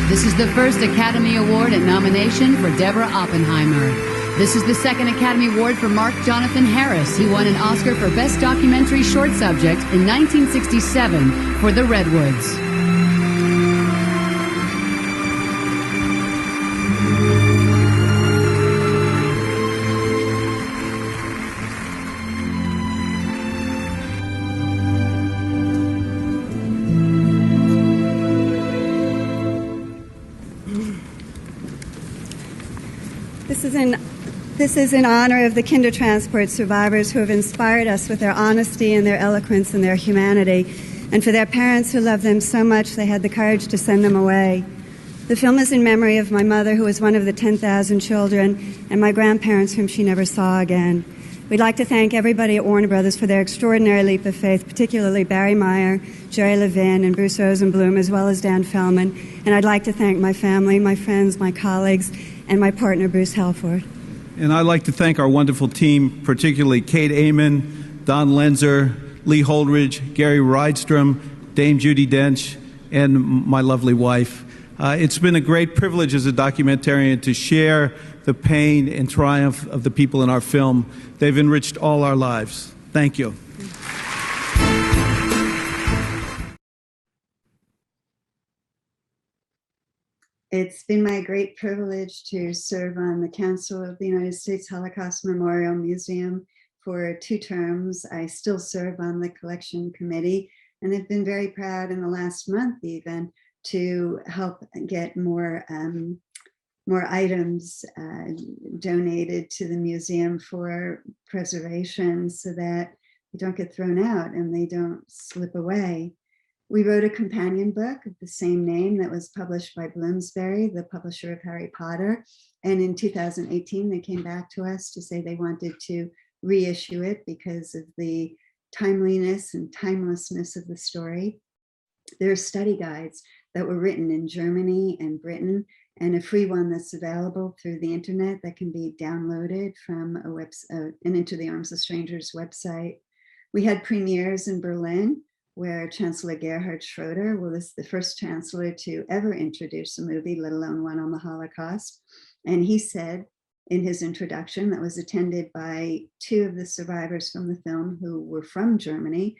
This is the first Academy Award and nomination for Deborah Oppenheimer. This is the second Academy Award for Mark Jonathan Harris. He won an Oscar for Best Documentary Short Subject in 1967 for The Redwoods. This is in honor of the KinderTransport survivors who have inspired us with their honesty and their eloquence and their humanity, and for their parents who loved them so much they had the courage to send them away. The film is in memory of my mother, who was one of the 10,000 children, and my grandparents, whom she never saw again. We'd like to thank everybody at Warner Brothers for their extraordinary leap of faith, particularly Barry Meyer, Jerry Levin, and Bruce Rosenblum, as well as Dan Feldman. And I'd like to thank my family, my friends, my colleagues, and my partner, Bruce Halford. And I'd like to thank our wonderful team, particularly Kate Amon, Don Lenzer, Lee Holdridge, Gary Rydstrom, Dame Judi Dench, and my lovely wife. It's been a great privilege as a documentarian to share the pain and triumph of the people in our film. They've enriched all our lives. Thank you. It's been my great privilege to serve on the Council of the United States Holocaust Memorial Museum for 2 terms. I still serve on the collection committee, and have been very proud in the last month even to help get more items donated to the museum for preservation so that they don't get thrown out and they don't slip away. We wrote a companion book of the same name that was published by Bloomsbury, the publisher of Harry Potter. And in 2018, they came back to us to say they wanted to reissue it because of the timeliness and timelessness of the story. There are study guides that were written in Germany and Britain, and a free one that's available through the internet that can be downloaded from a website, and Into the Arms of Strangers website. We had premieres in Berlin, where Chancellor Gerhard Schroeder was the first chancellor to ever introduce a movie, let alone one on the Holocaust. And he said in his introduction, that was attended by 2 of the survivors from the film who were from Germany,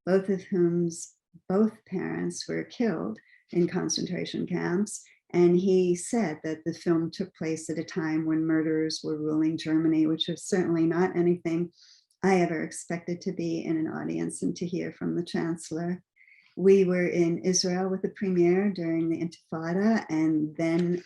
both of whom's both parents were killed in concentration camps. And he said that the film took place at a time when murderers were ruling Germany, which was certainly not anything I ever expected to be in an audience and to hear from the Chancellor. We were in Israel with the premiere during the Intifada, and then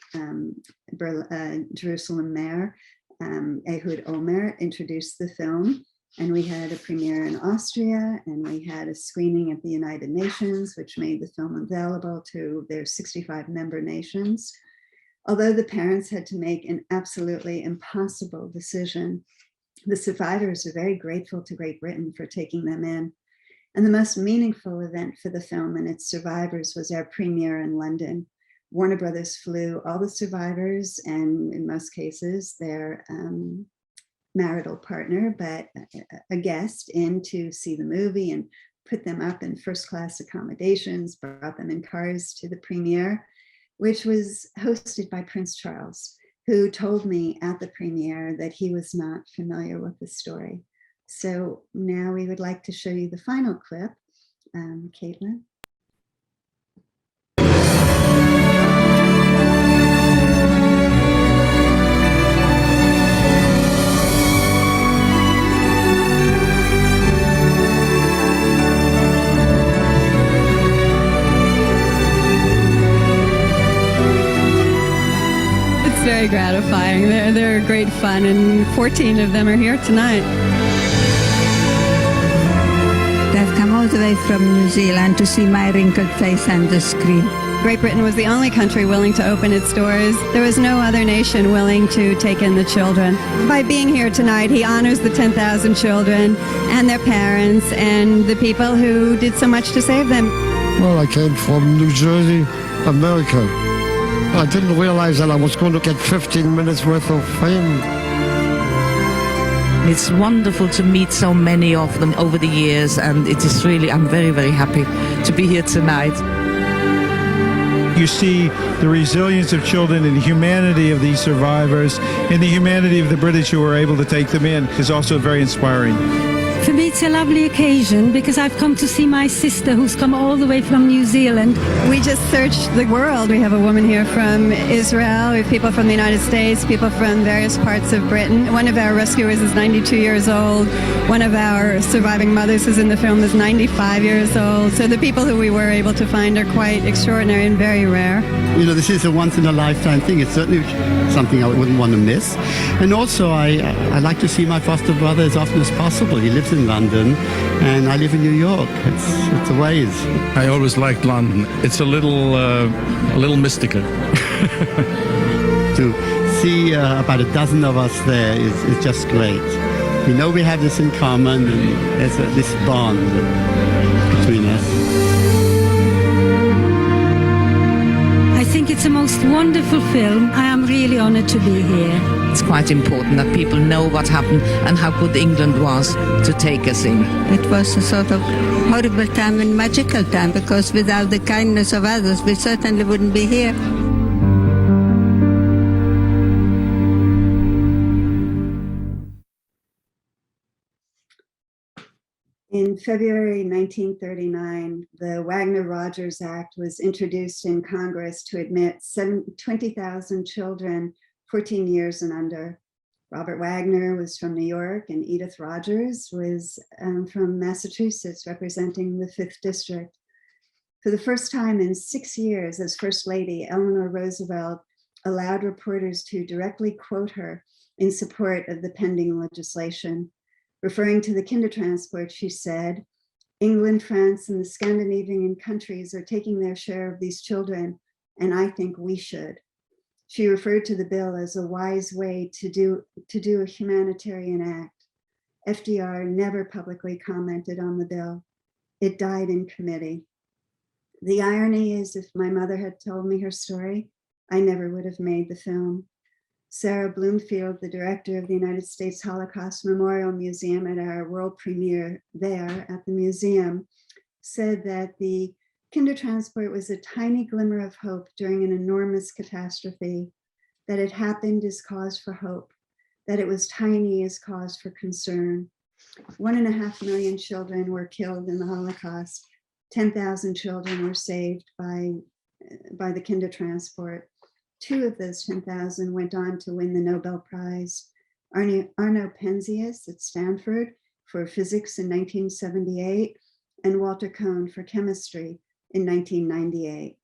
Jerusalem Mayor Ehud Olmert introduced the film, and we had a premiere in Austria, and we had a screening at the United Nations, which made the film available to their 65 member nations. Although the parents had to make an absolutely impossible decision, the survivors are very grateful to Great Britain for taking them in. And the most meaningful event for the film and its survivors was our premiere in London. Warner Brothers flew all the survivors, and in most cases, their marital partner, but a guest, in to see the movie and put them up in first-class accommodations, brought them in cars to the premiere, which was hosted by Prince Charles, who told me at the premiere that he was not familiar with the story. So now we would like to show you the final clip. Caitlin. Very gratifying. They're great fun, and 14 of them are here tonight. They've come all the way from New Zealand to see my wrinkled face on the screen. Great Britain was the only country willing to open its doors. There was no other nation willing to take in the children. By being here tonight, he honors the 10,000 children and their parents and the people who did so much to save them. Well, I came from New Jersey, America. I didn't realize that I was going to get 15 minutes worth of fame. It's wonderful to meet so many of them over the years, and it is really, I'm very, very happy to be here tonight. You see the resilience of children and the humanity of these survivors and the humanity of the British who were able to take them in is also very inspiring. For me, it's a lovely occasion because I've come to see my sister who's come all the way from New Zealand. We just searched the world. We have a woman here from Israel. We have people from the United States, people from various parts of Britain. One of our rescuers is 92 years old. One of our surviving mothers who's in the film is 95 years old. So the people who we were able to find are quite extraordinary and very rare. You know, this is a once-in-a-lifetime thing. It's certainly something I wouldn't want to miss. And also, I like to see my foster brother as often as possible. He lives in London, and I live in New York. It's a ways. I always liked London. It's a little mystical. To see about a dozen of us there is just great. We know we have this in common, and there's this bond between us. I think it's a most wonderful film. I am really honored to be here. It's quite important, that people know what happened and how good England was to take us in. It was a sort of horrible time and magical time, because without the kindness of others, we certainly wouldn't be here. In February 1939, the Wagner-Rogers Act was introduced in Congress to admit 20,000 children 14 years and under. Robert Wagner was from New York, and Edith Rogers was from Massachusetts, representing the 5th District. For the first time in 6 years as First Lady, Eleanor Roosevelt allowed reporters to directly quote her in support of the pending legislation. Referring to the KinderTransport, she said, "England, France, and the Scandinavian countries are taking their share of these children, and I think we should." She referred to the bill as a wise way to do a humanitarian act. FDR never publicly commented on the bill. It died in committee. The irony is, if my mother had told me her story, I never would have made the film. Sarah Bloomfield, the director of the United States Holocaust Memorial Museum, at our world premiere there at the museum, said that the KinderTransport was a tiny glimmer of hope during an enormous catastrophe, that it happened is cause for hope, that it was tiny is cause for concern. 1.5 million children were killed in the Holocaust. 10,000 children were saved by the KinderTransport. 2 of those 10,000 went on to win the Nobel Prize. Arno Penzias at Stanford for physics in 1978, and Walter Kohn for chemistry in 1998.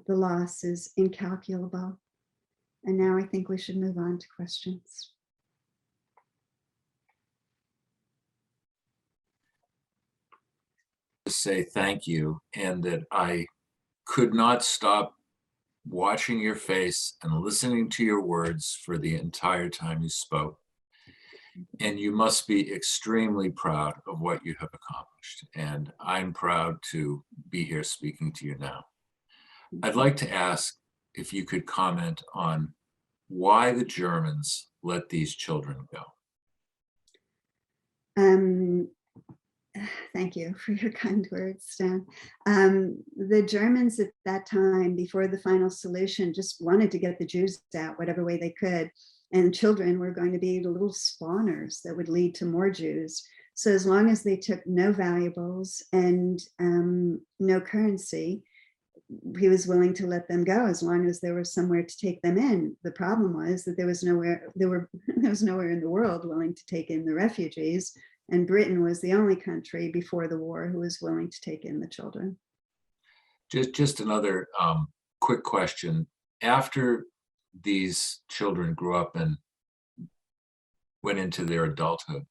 The loss is incalculable. And now I think we should move on to questions. To say thank you, and that I could not stop watching your face and listening to your words for the entire time you spoke. And you must be extremely proud of what you have accomplished. And I'm proud to be here speaking to you now. I'd like to ask if you could comment on why the Germans let these children go. Thank you for your kind words, Stan. The Germans at that time, before the final solution, just wanted to get the Jews out whatever way they could. And children were going to be the little spawners that would lead to more Jews. So as long as they took no valuables and no currency, he was willing to let them go as long as there was somewhere to take them in. The problem was that there was nowhere in the world willing to take in the refugees. And Britain was the only country before the war who was willing to take in the children. Just another quick question. After these children grew up and went into their adulthood,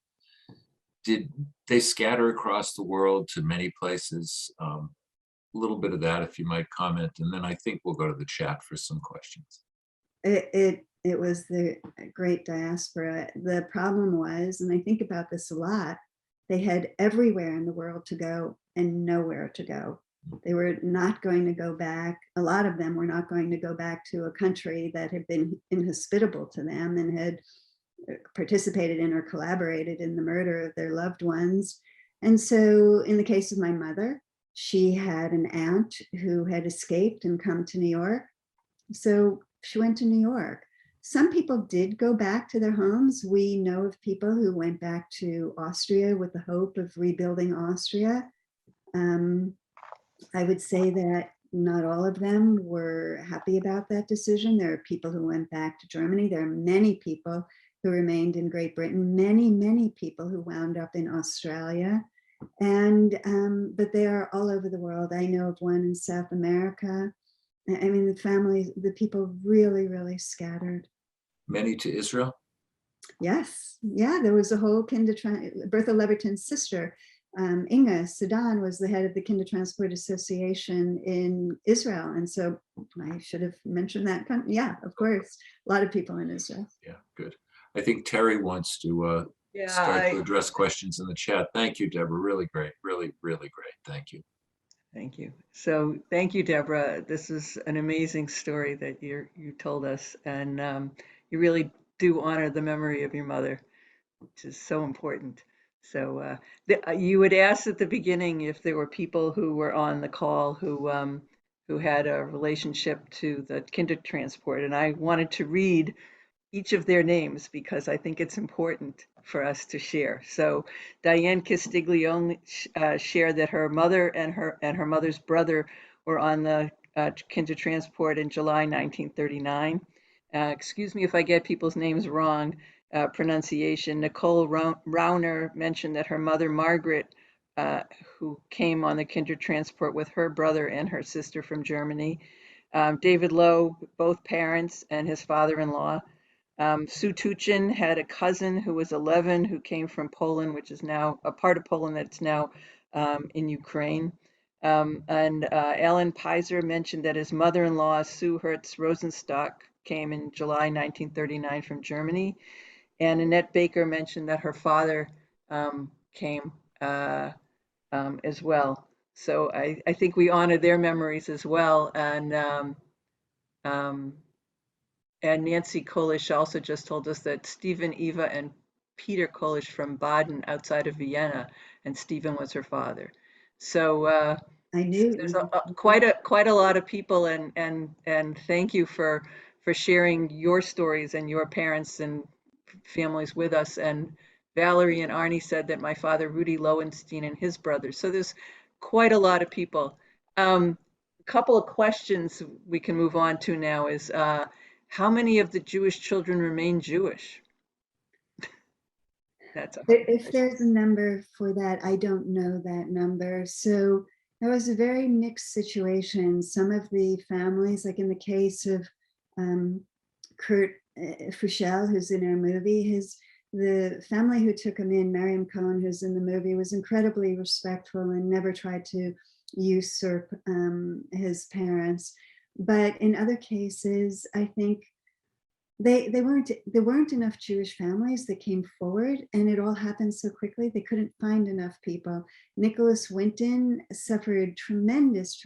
did they scatter across the world to many places? A little bit of that, if you might comment, and then I think we'll go to the chat for some questions. It was the great diaspora. The problem was, and I think about this a lot, they had everywhere in the world to go and nowhere to go. They were not going to go back. A lot of them were not going to go back to a country that had been inhospitable to them and had participated in or collaborated in the murder of their loved ones. And so in the case of my mother, she had an aunt who had escaped and come to New York. So she went to New York. Some people did go back to their homes. We know of people who went back to Austria with the hope of rebuilding Austria. I would say that not all of them were happy about that decision. There are people who went back to Germany. There are many people who remained in Great Britain, many people who wound up in Australia. And but they are all over the world. I know of one in South America. I mean, the families, the people really, really scattered. Many to Israel? Yes. Yeah, there was a whole Bertha Leverton's sister, Inga Sudan, was the head of the KinderTransport Association in Israel. And so I should have mentioned that. Yeah, of course. A lot of people in Israel. Yeah, good. I think Terry wants to start to address questions in the chat. Thank you, Deborah. Really great. Really, really great. Thank you. Thank you. So thank you, Deborah. This is an amazing story that you told us, and you really do honor the memory of your mother, which is so important. So you would ask at the beginning if there were people who were on the call who had a relationship to the KinderTransport, and I wanted to read each of their names because I think it's important for us to share. So Diane Castiglione shared that her mother and her mother's brother were on the KinderTransport in July 1939. Excuse me if I get people's names wrong, pronunciation. Nicole Rauner mentioned that her mother Margaret, who came on the KinderTransport with her brother and her sister from Germany. David Lowe, both parents, and his father-in-law. Sue Tuchin had a cousin who was 11 who came from Poland, which is now a part of Poland that's now in Ukraine. And Alan Pizer mentioned that his mother-in-law, Sue Hertz Rosenstock, came in July 1939 from Germany. And Annette Baker mentioned that her father came as well. So I think we honor their memories as well. And Nancy Kolisch also just told us that Stephen, Eva, and Peter Kolisch from Baden outside of Vienna, and Stephen was her father. So I knew there's quite a lot of people, and thank you for sharing your stories and your parents and families with us. And Valerie and Arnie said that my father Rudy Lowenstein and his brothers. So there's quite a lot of people. A couple of questions we can move on to now is how many of the Jewish children remain Jewish? That's if there's a number for that, I don't know that number. So that was a very mixed situation. Some of the families, like in the case of Kurt Fuchel, who's in our movie, the family who took him in, Miriam Cohen, who's in the movie, was incredibly respectful and never tried to usurp his parents. But in other cases, I think there weren't enough Jewish families that came forward, and it all happened so quickly they couldn't find enough people. Nicholas Winton suffered tremendous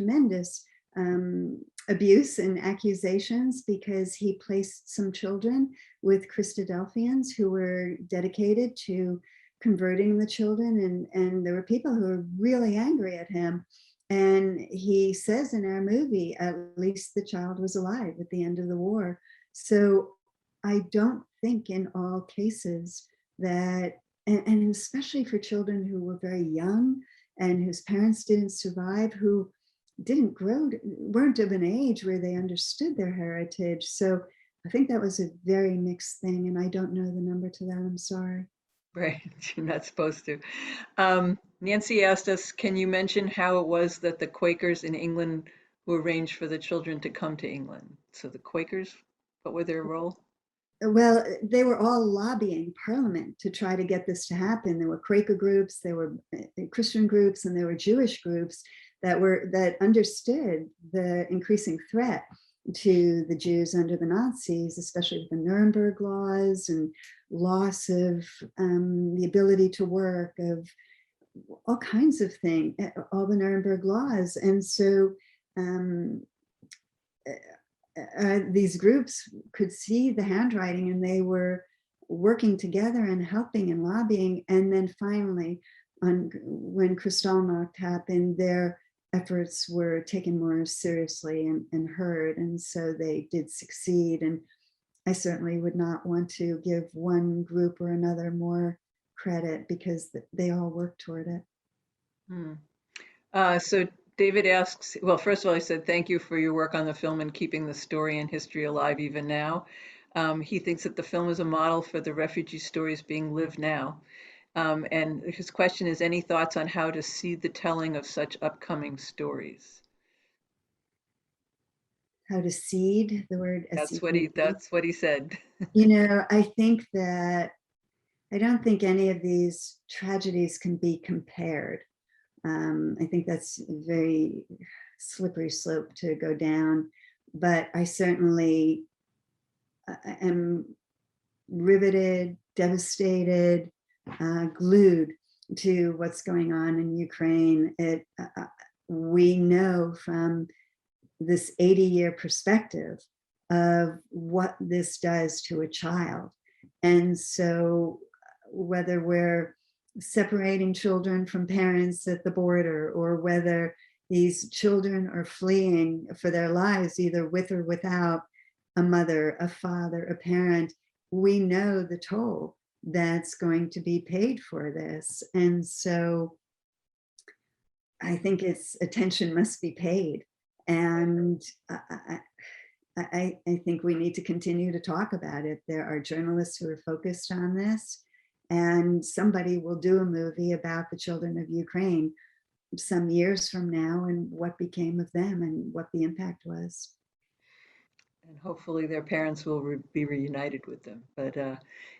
abuse and accusations because he placed some children with Christadelphians who were dedicated to converting the children, and there were people who were really angry at him. And he says in our movie, at least the child was alive at the end of the war. So I don't think in all cases that, and especially for children who were very young and whose parents didn't survive, who weren't of an age where they understood their heritage. So I think that was a very mixed thing, and I don't know the number to that, I'm sorry. Right, you're not supposed to. Nancy asked us, can you mention how it was that the Quakers in England who arranged for the children to come to England? So the Quakers, what were their role? Well, they were all lobbying Parliament to try to get this to happen. There were Quaker groups, there were Christian groups, and there were Jewish groups that understood the increasing threat to the Jews under the Nazis, especially with the Nuremberg laws and loss of the ability to work, of all kinds of things, all the Nuremberg laws. And so these groups could see the handwriting, and they were working together and helping and lobbying. And then finally, when Kristallnacht happened, their efforts were taken more seriously and heard. And so they did succeed. And I certainly would not want to give one group or another more credit because they all worked toward it. So David asks, well, first of all, he said, thank you for your work on the film and keeping the story and history alive even now. He thinks that the film is a model for the refugee stories being lived now. And his question is, any thoughts on how to see the telling of such upcoming stories? How to seed, the word. That's what he said. You know, I think that I don't think any of these tragedies can be compared. I think that's a very slippery slope to go down, but I certainly am riveted, devastated, glued to what's going on in Ukraine. We know from this 80-year perspective of what this does to a child. And so whether we're separating children from parents at the border, or whether these children are fleeing for their lives, either with or without a mother, a father, a parent, we know the toll that's going to be paid for this. And so I think its attention must be paid. And I think we need to continue to talk about it. There are journalists who are focused on this, and somebody will do a movie about the children of Ukraine some years from now and what became of them and what the impact was. And hopefully their parents will be reunited with them. But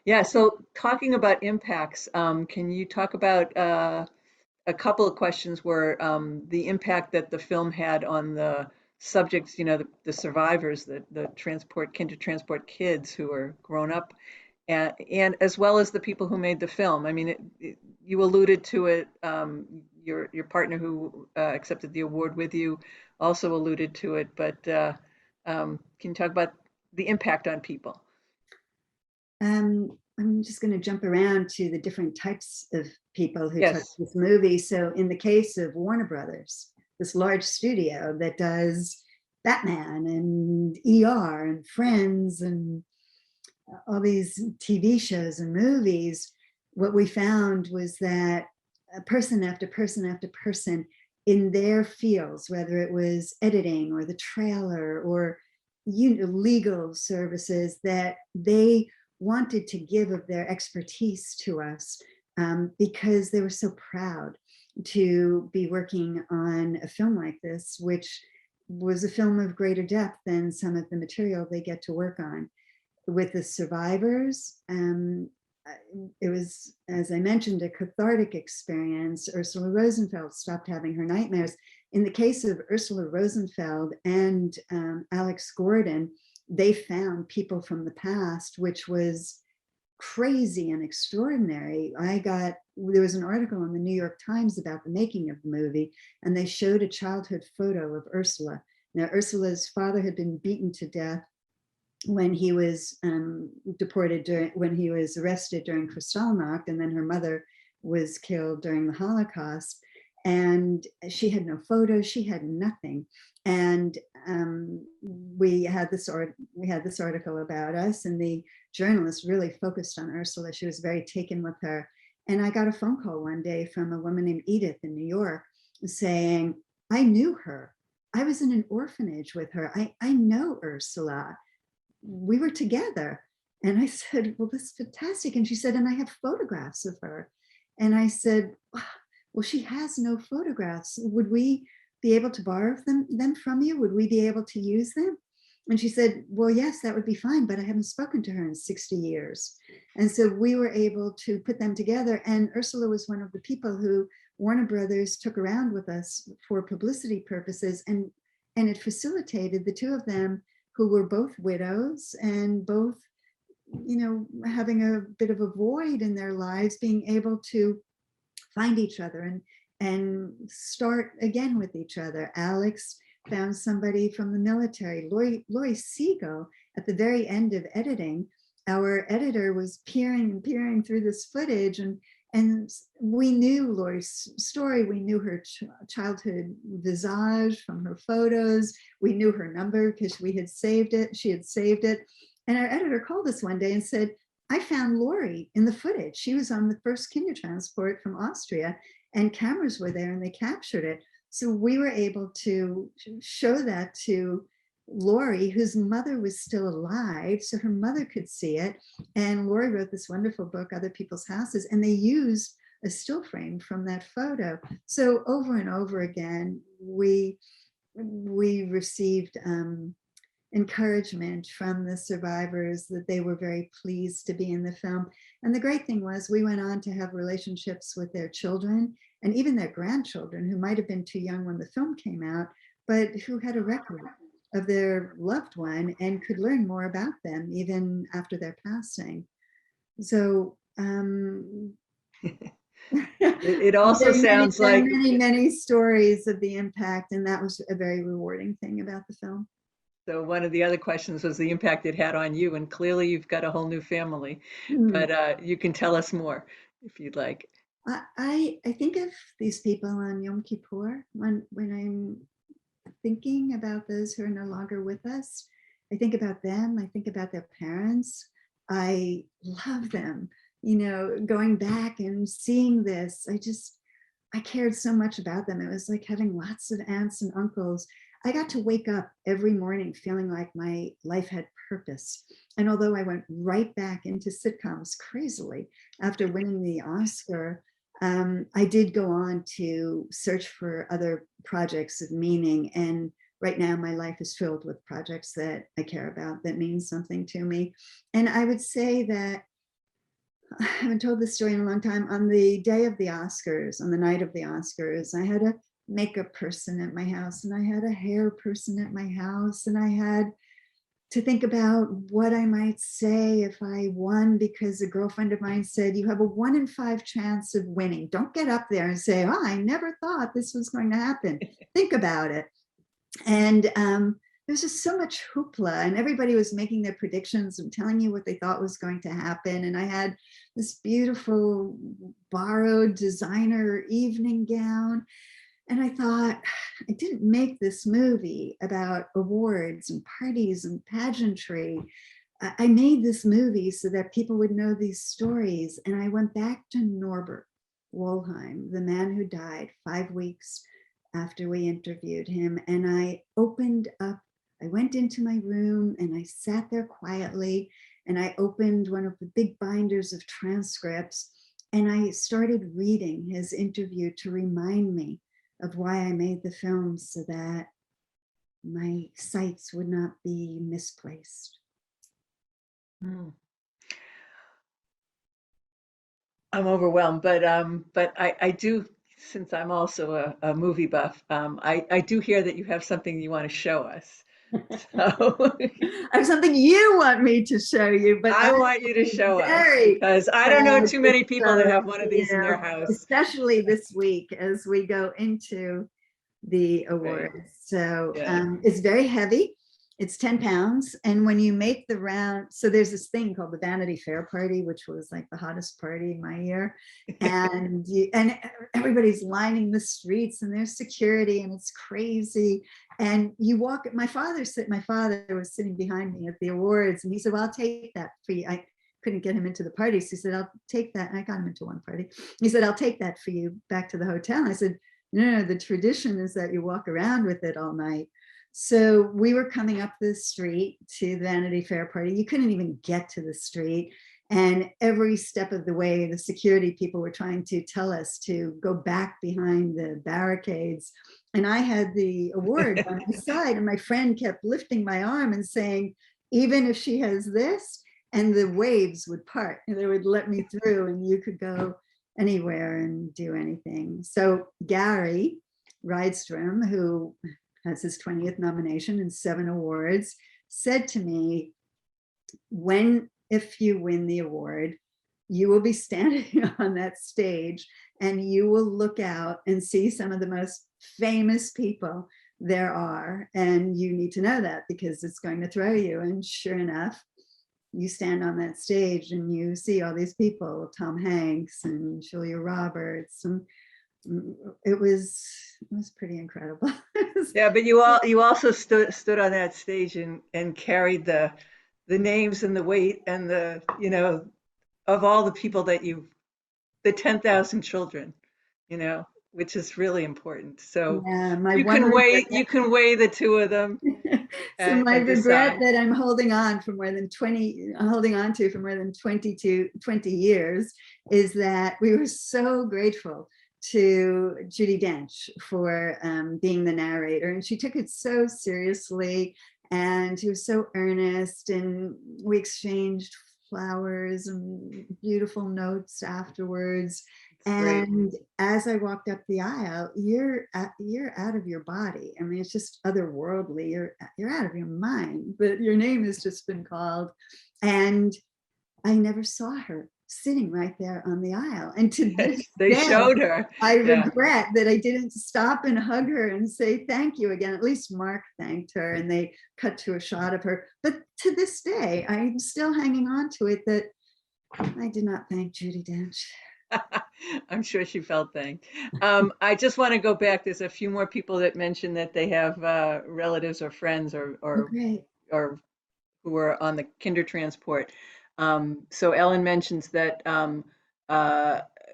yeah, so talking about impacts, can you talk about a couple of questions were the impact that the film had on the subjects, you know, the survivors, the KinderTransport kids who are grown up, and as well as the people who made the film. I mean, you alluded to it. Your partner who accepted the award with you also alluded to it, but can you talk about the impact on people? I'm just going to jump around to the different types of people who took Yes. this movie. So in the case of Warner Brothers, this large studio that does Batman and ER and Friends and all these TV shows and movies, what we found was that person after person after person in their fields, whether it was editing or the trailer or legal services, that they wanted to give of their expertise to us because they were so proud to be working on a film like this, which was a film of greater depth than some of the material they get to work on. With the survivors, it was, as I mentioned, a cathartic experience. Ursula Rosenfeld stopped having her nightmares. In the case of Ursula Rosenfeld and Alex Gordon, they found people from the past, which was crazy and extraordinary. There was an article in the New York Times about the making of the movie, and they showed a childhood photo of Ursula. Now, Ursula's father had been beaten to death when he was when he was arrested during Kristallnacht, and then her mother was killed during the Holocaust. And she had no photos, she had nothing. And we had this article about us, and the journalist really focused on Ursula. She was very taken with her. And I got a phone call one day from a woman named Edith in New York saying, I knew her. I was in an orphanage with her. I know Ursula. We were together. And I said, well, this is fantastic. And she said, and I have photographs of her. And I said, well, she has no photographs. Would we be able to borrow them from you? Would we be able to use them? And she said, well, yes, that would be fine, but I haven't spoken to her in 60 years. And so we were able to put them together. And Ursula was one of the people who Warner Brothers took around with us for publicity purposes. And it facilitated the two of them, who were both widows and both, having a bit of a void in their lives, being able to find each other and start again with each other. Alex found somebody from the military. Lori Siegel, at the very end of editing, our editor was peering through this footage, and we knew Lori's story. We knew her childhood visage from her photos. We knew her number because we had saved it. She had saved it. And our editor called us one day and said, I found Lori in the footage. She was on the first KinderTransport from Austria, and cameras were there and they captured it. So we were able to show that to Lori, whose mother was still alive, so her mother could see it. And Lori wrote this wonderful book, Other People's Houses, and they used a still frame from that photo. So over and over again, we received encouragement from the survivors that they were very pleased to be in the film. And the great thing was we went on to have relationships with their children and even their grandchildren, who might have been too young when the film came out, but who had a record of their loved one and could learn more about them even after their passing. So it also sounds like many stories of the impact, and that was a very rewarding thing about the film. So one of the other questions was the impact it had on you, and clearly you've got a whole new family. But you can tell us more if you'd like. I think of these people on Yom Kippur when I'm thinking about those who are no longer with us. I think about them. I think about their parents. I love them. You know, going back and seeing this, I cared so much about them. It was like having lots of aunts and uncles. I got to wake up every morning feeling like my life had purpose. And although I went right back into sitcoms crazily after winning the Oscar, I did go on to search for other projects of meaning. And right now my life is filled with projects that I care about, that mean something to me. And I would say that, I haven't told this story in a long time, on the day of the Oscars, on the night of the Oscars, I had a makeup person at my house, and I had a hair person at my house, and I had to think about what I might say if I won, because a girlfriend of mine said, you have a 1 in 5 chance of winning. Don't get up there and say, oh, I never thought this was going to happen. Think about it. And there's just so much hoopla, and everybody was making their predictions and telling you what they thought was going to happen. And I had this beautiful borrowed designer evening gown. And I thought, I didn't make this movie about awards and parties and pageantry. I made this movie so that people would know these stories. And I went back to Norbert Wohlheim, the man who died 5 weeks after we interviewed him. And I opened up, I went into my room and I sat there quietly, and I opened one of the big binders of transcripts, and I started reading his interview to remind me of why I made the film, so that my sights would not be misplaced. I'm overwhelmed, but I do, since I'm also a movie buff, I do hear that you have something you want to show us. So I have something you want me to show you, but I want you to show us, because I don't know too many people that have one of these in their house. Especially this week as we go into the awards. Right. So it's very heavy. It's 10 pounds. And when you make the round, so there's this thing called the Vanity Fair party, which was like the hottest party in my year. And everybody's lining the streets, and there's security, and it's crazy. And you walk, my father was sitting behind me at the awards, and he said, well, I'll take that for you. I couldn't get him into the party. So he said, I'll take that. And I got him into one party. He said, I'll take that for you back to the hotel. And I said, no, the tradition is that you walk around with it all night. So we were coming up the street to the Vanity Fair party. You couldn't even get to the street. And every step of the way, the security people were trying to tell us to go back behind the barricades. And I had the award on my side, and my friend kept lifting my arm and saying, even if she has this, and the waves would part, and they would let me through, and you could go anywhere and do anything. So Gary Rydstrom, who has his 20th nomination and 7 awards, said to me, if you win the award, you will be standing on that stage, and you will look out and see some of the most famous people there are. And you need to know that, because it's going to throw you. And sure enough, you stand on that stage and you see all these people, Tom Hanks and Julia Roberts, and it was pretty incredible. Yeah, but you also stood on that stage and carried the names and the weight and the, of all the people that the 10,000 children, which is really important. So yeah, you can weigh the two of them. So my regret that I'm holding on to for more than 20 years is that we were so grateful to Judi Dench for being the narrator, and she took it so seriously, and she was so earnest, and we exchanged flowers and beautiful notes afterwards. And as I walked up the aisle, you're out of your body. I mean, it's just otherworldly. You're out of your mind, but your name has just been called. And I never saw her sitting right there on the aisle. And to this They day, showed her. I Yeah. regret that I didn't stop and hug her and say thank you again. At least Mark thanked her and they cut to a shot of her. But to this day, I'm still hanging on to it that I did not thank Judi Dench. I'm sure she felt thanked. I just want to go back. There's a few more people that mentioned that they have relatives or friends or Great. or who are on the KinderTransport. So Ellen mentions that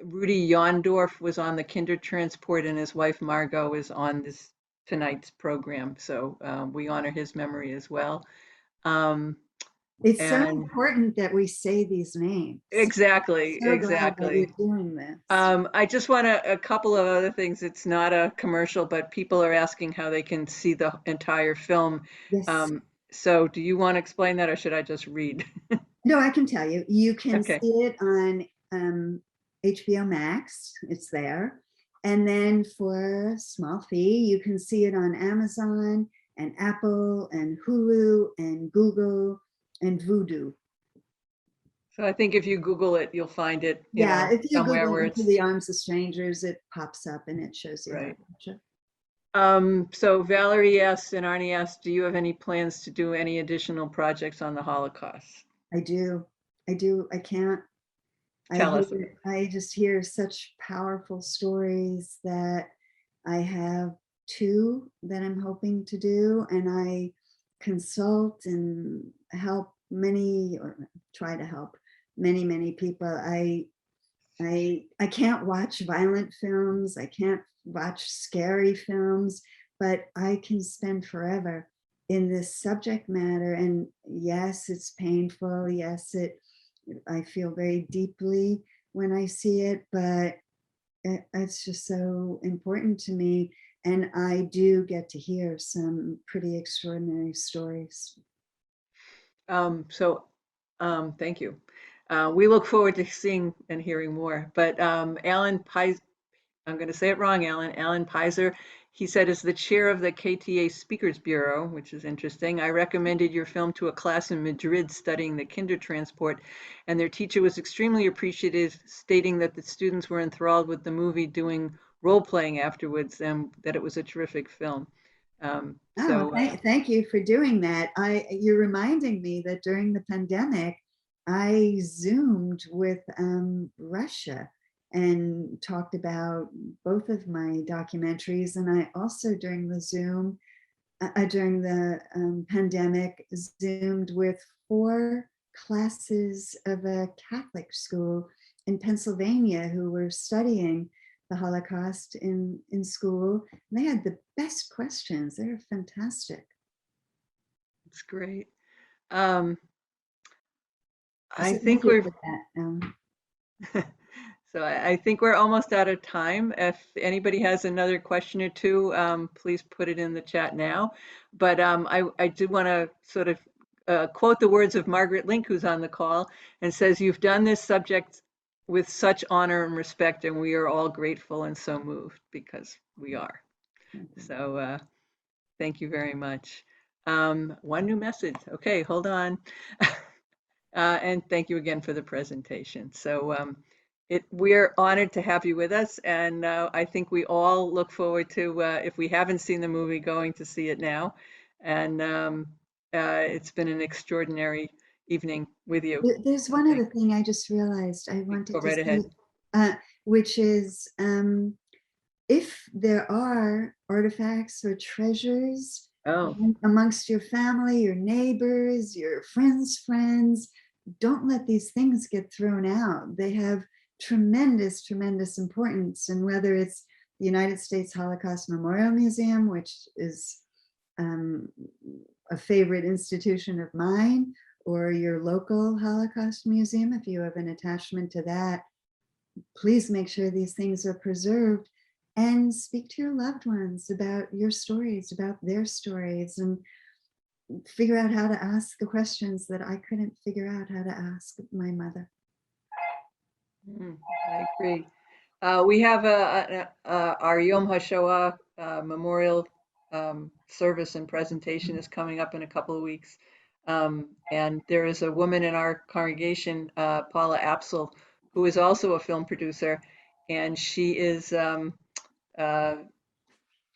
Rudy Jondorf was on the KinderTransport and his wife Margot is on this tonight's program. So we honor his memory as well. It's so important that we say these names. Exactly, So exactly. glad that we're doing this. I just want a couple of other things. It's not a commercial, but people are asking how they can see the entire film. Yes. So do you want to explain that or should I just read? No, I can tell you. You can Okay. see it on HBO Max. It's there. And then for a small fee, you can see it on Amazon and Apple and Hulu and Google and Vudu. So I think if you Google it, you'll find it, Yeah, if you somewhere Google where Into it's the Arms of Strangers, it pops up and it shows you right. how to watch it. So Valerie asks and Arnie asks, do you have any plans to do any additional projects on the Holocaust? I do. I can't. Tell us. I just hear such powerful stories that I have two that I'm hoping to do, and I consult and help many, or try to help many people. I can't watch violent films. I can't watch scary films, but I can spend forever in this subject matter. And yes, it's painful. Yes, I feel very deeply when I see it, but it's just so important to me. And I do get to hear some pretty extraordinary stories. Thank you. We look forward to seeing and hearing more. But Alan Pizer, I'm going to say it wrong, Alan Pizer, he said, as the chair of the KTA Speakers Bureau, which is interesting, I recommended your film to a class in Madrid studying the KinderTransport, and their teacher was extremely appreciative, stating that the students were enthralled with the movie, doing role-playing afterwards, and that it was a terrific film. Thank you for doing that. You're reminding me that during the pandemic, I Zoomed with Russia and talked about both of my documentaries. And I also during the Zoom, during the pandemic, Zoomed with 4 classes of a Catholic school in Pennsylvania who were studying the Holocaust in school. And they had the best questions. They're fantastic. It's great. I think we're so I think we're almost out of time. If anybody has another question or two, please put it in the chat now. But I do want to sort of quote the words of Margaret Link, who's on the call, and says, "You've done this subject with such honor and respect, and we are all grateful and so moved," because we are. So thank you very much. One new message. Okay, hold on. And thank you again for the presentation. So we're honored to have you with us, and I think we all look forward to, if we haven't seen the movie, going to see it now. And it's been an extraordinary evening with you. There's one other thing I just realized I wanted to say, which is if there are artifacts or treasures amongst your family, your neighbors, your friends, don't let these things get thrown out. They have tremendous importance. And whether it's the United States Holocaust Memorial Museum, which is a favorite institution of mine, or your local Holocaust museum, if you have an attachment to that, please make sure these things are preserved, and speak to your loved ones about your stories, about their stories, and figure out how to ask the questions that I couldn't figure out how to ask my mother. I agree. We have our Yom HaShoah memorial service and presentation is coming up in a couple of weeks. And there is a woman in our congregation, Paula Apsel, who is also a film producer, and she is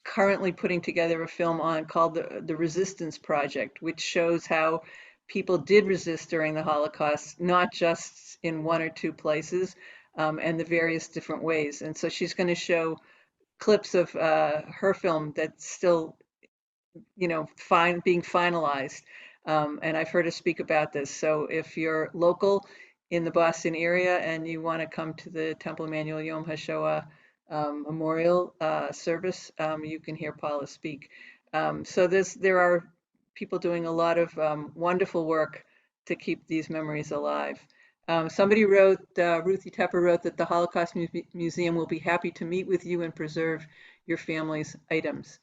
currently putting together a film called the Resistance Project, which shows how people did resist during the Holocaust, not just in one or two places, and the various different ways. And so she's going to show clips of her film that's still, being finalized. And I've heard her speak about this. So if you're local in the Boston area and you want to come to the Temple Emmanuel Yom HaShoah memorial service, you can hear Paula speak. So there are people doing a lot of wonderful work to keep these memories alive. Somebody wrote, Ruthie Tepper wrote that the Holocaust Museum will be happy to meet with you and preserve your family's items.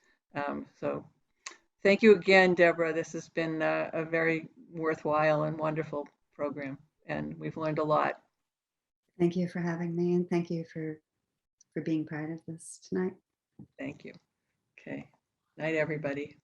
So thank you again, Deborah. This has been a very worthwhile and wonderful program, and we've learned a lot. Thank you for having me, and thank you for being part of this tonight. Thank you. Okay. Night, everybody.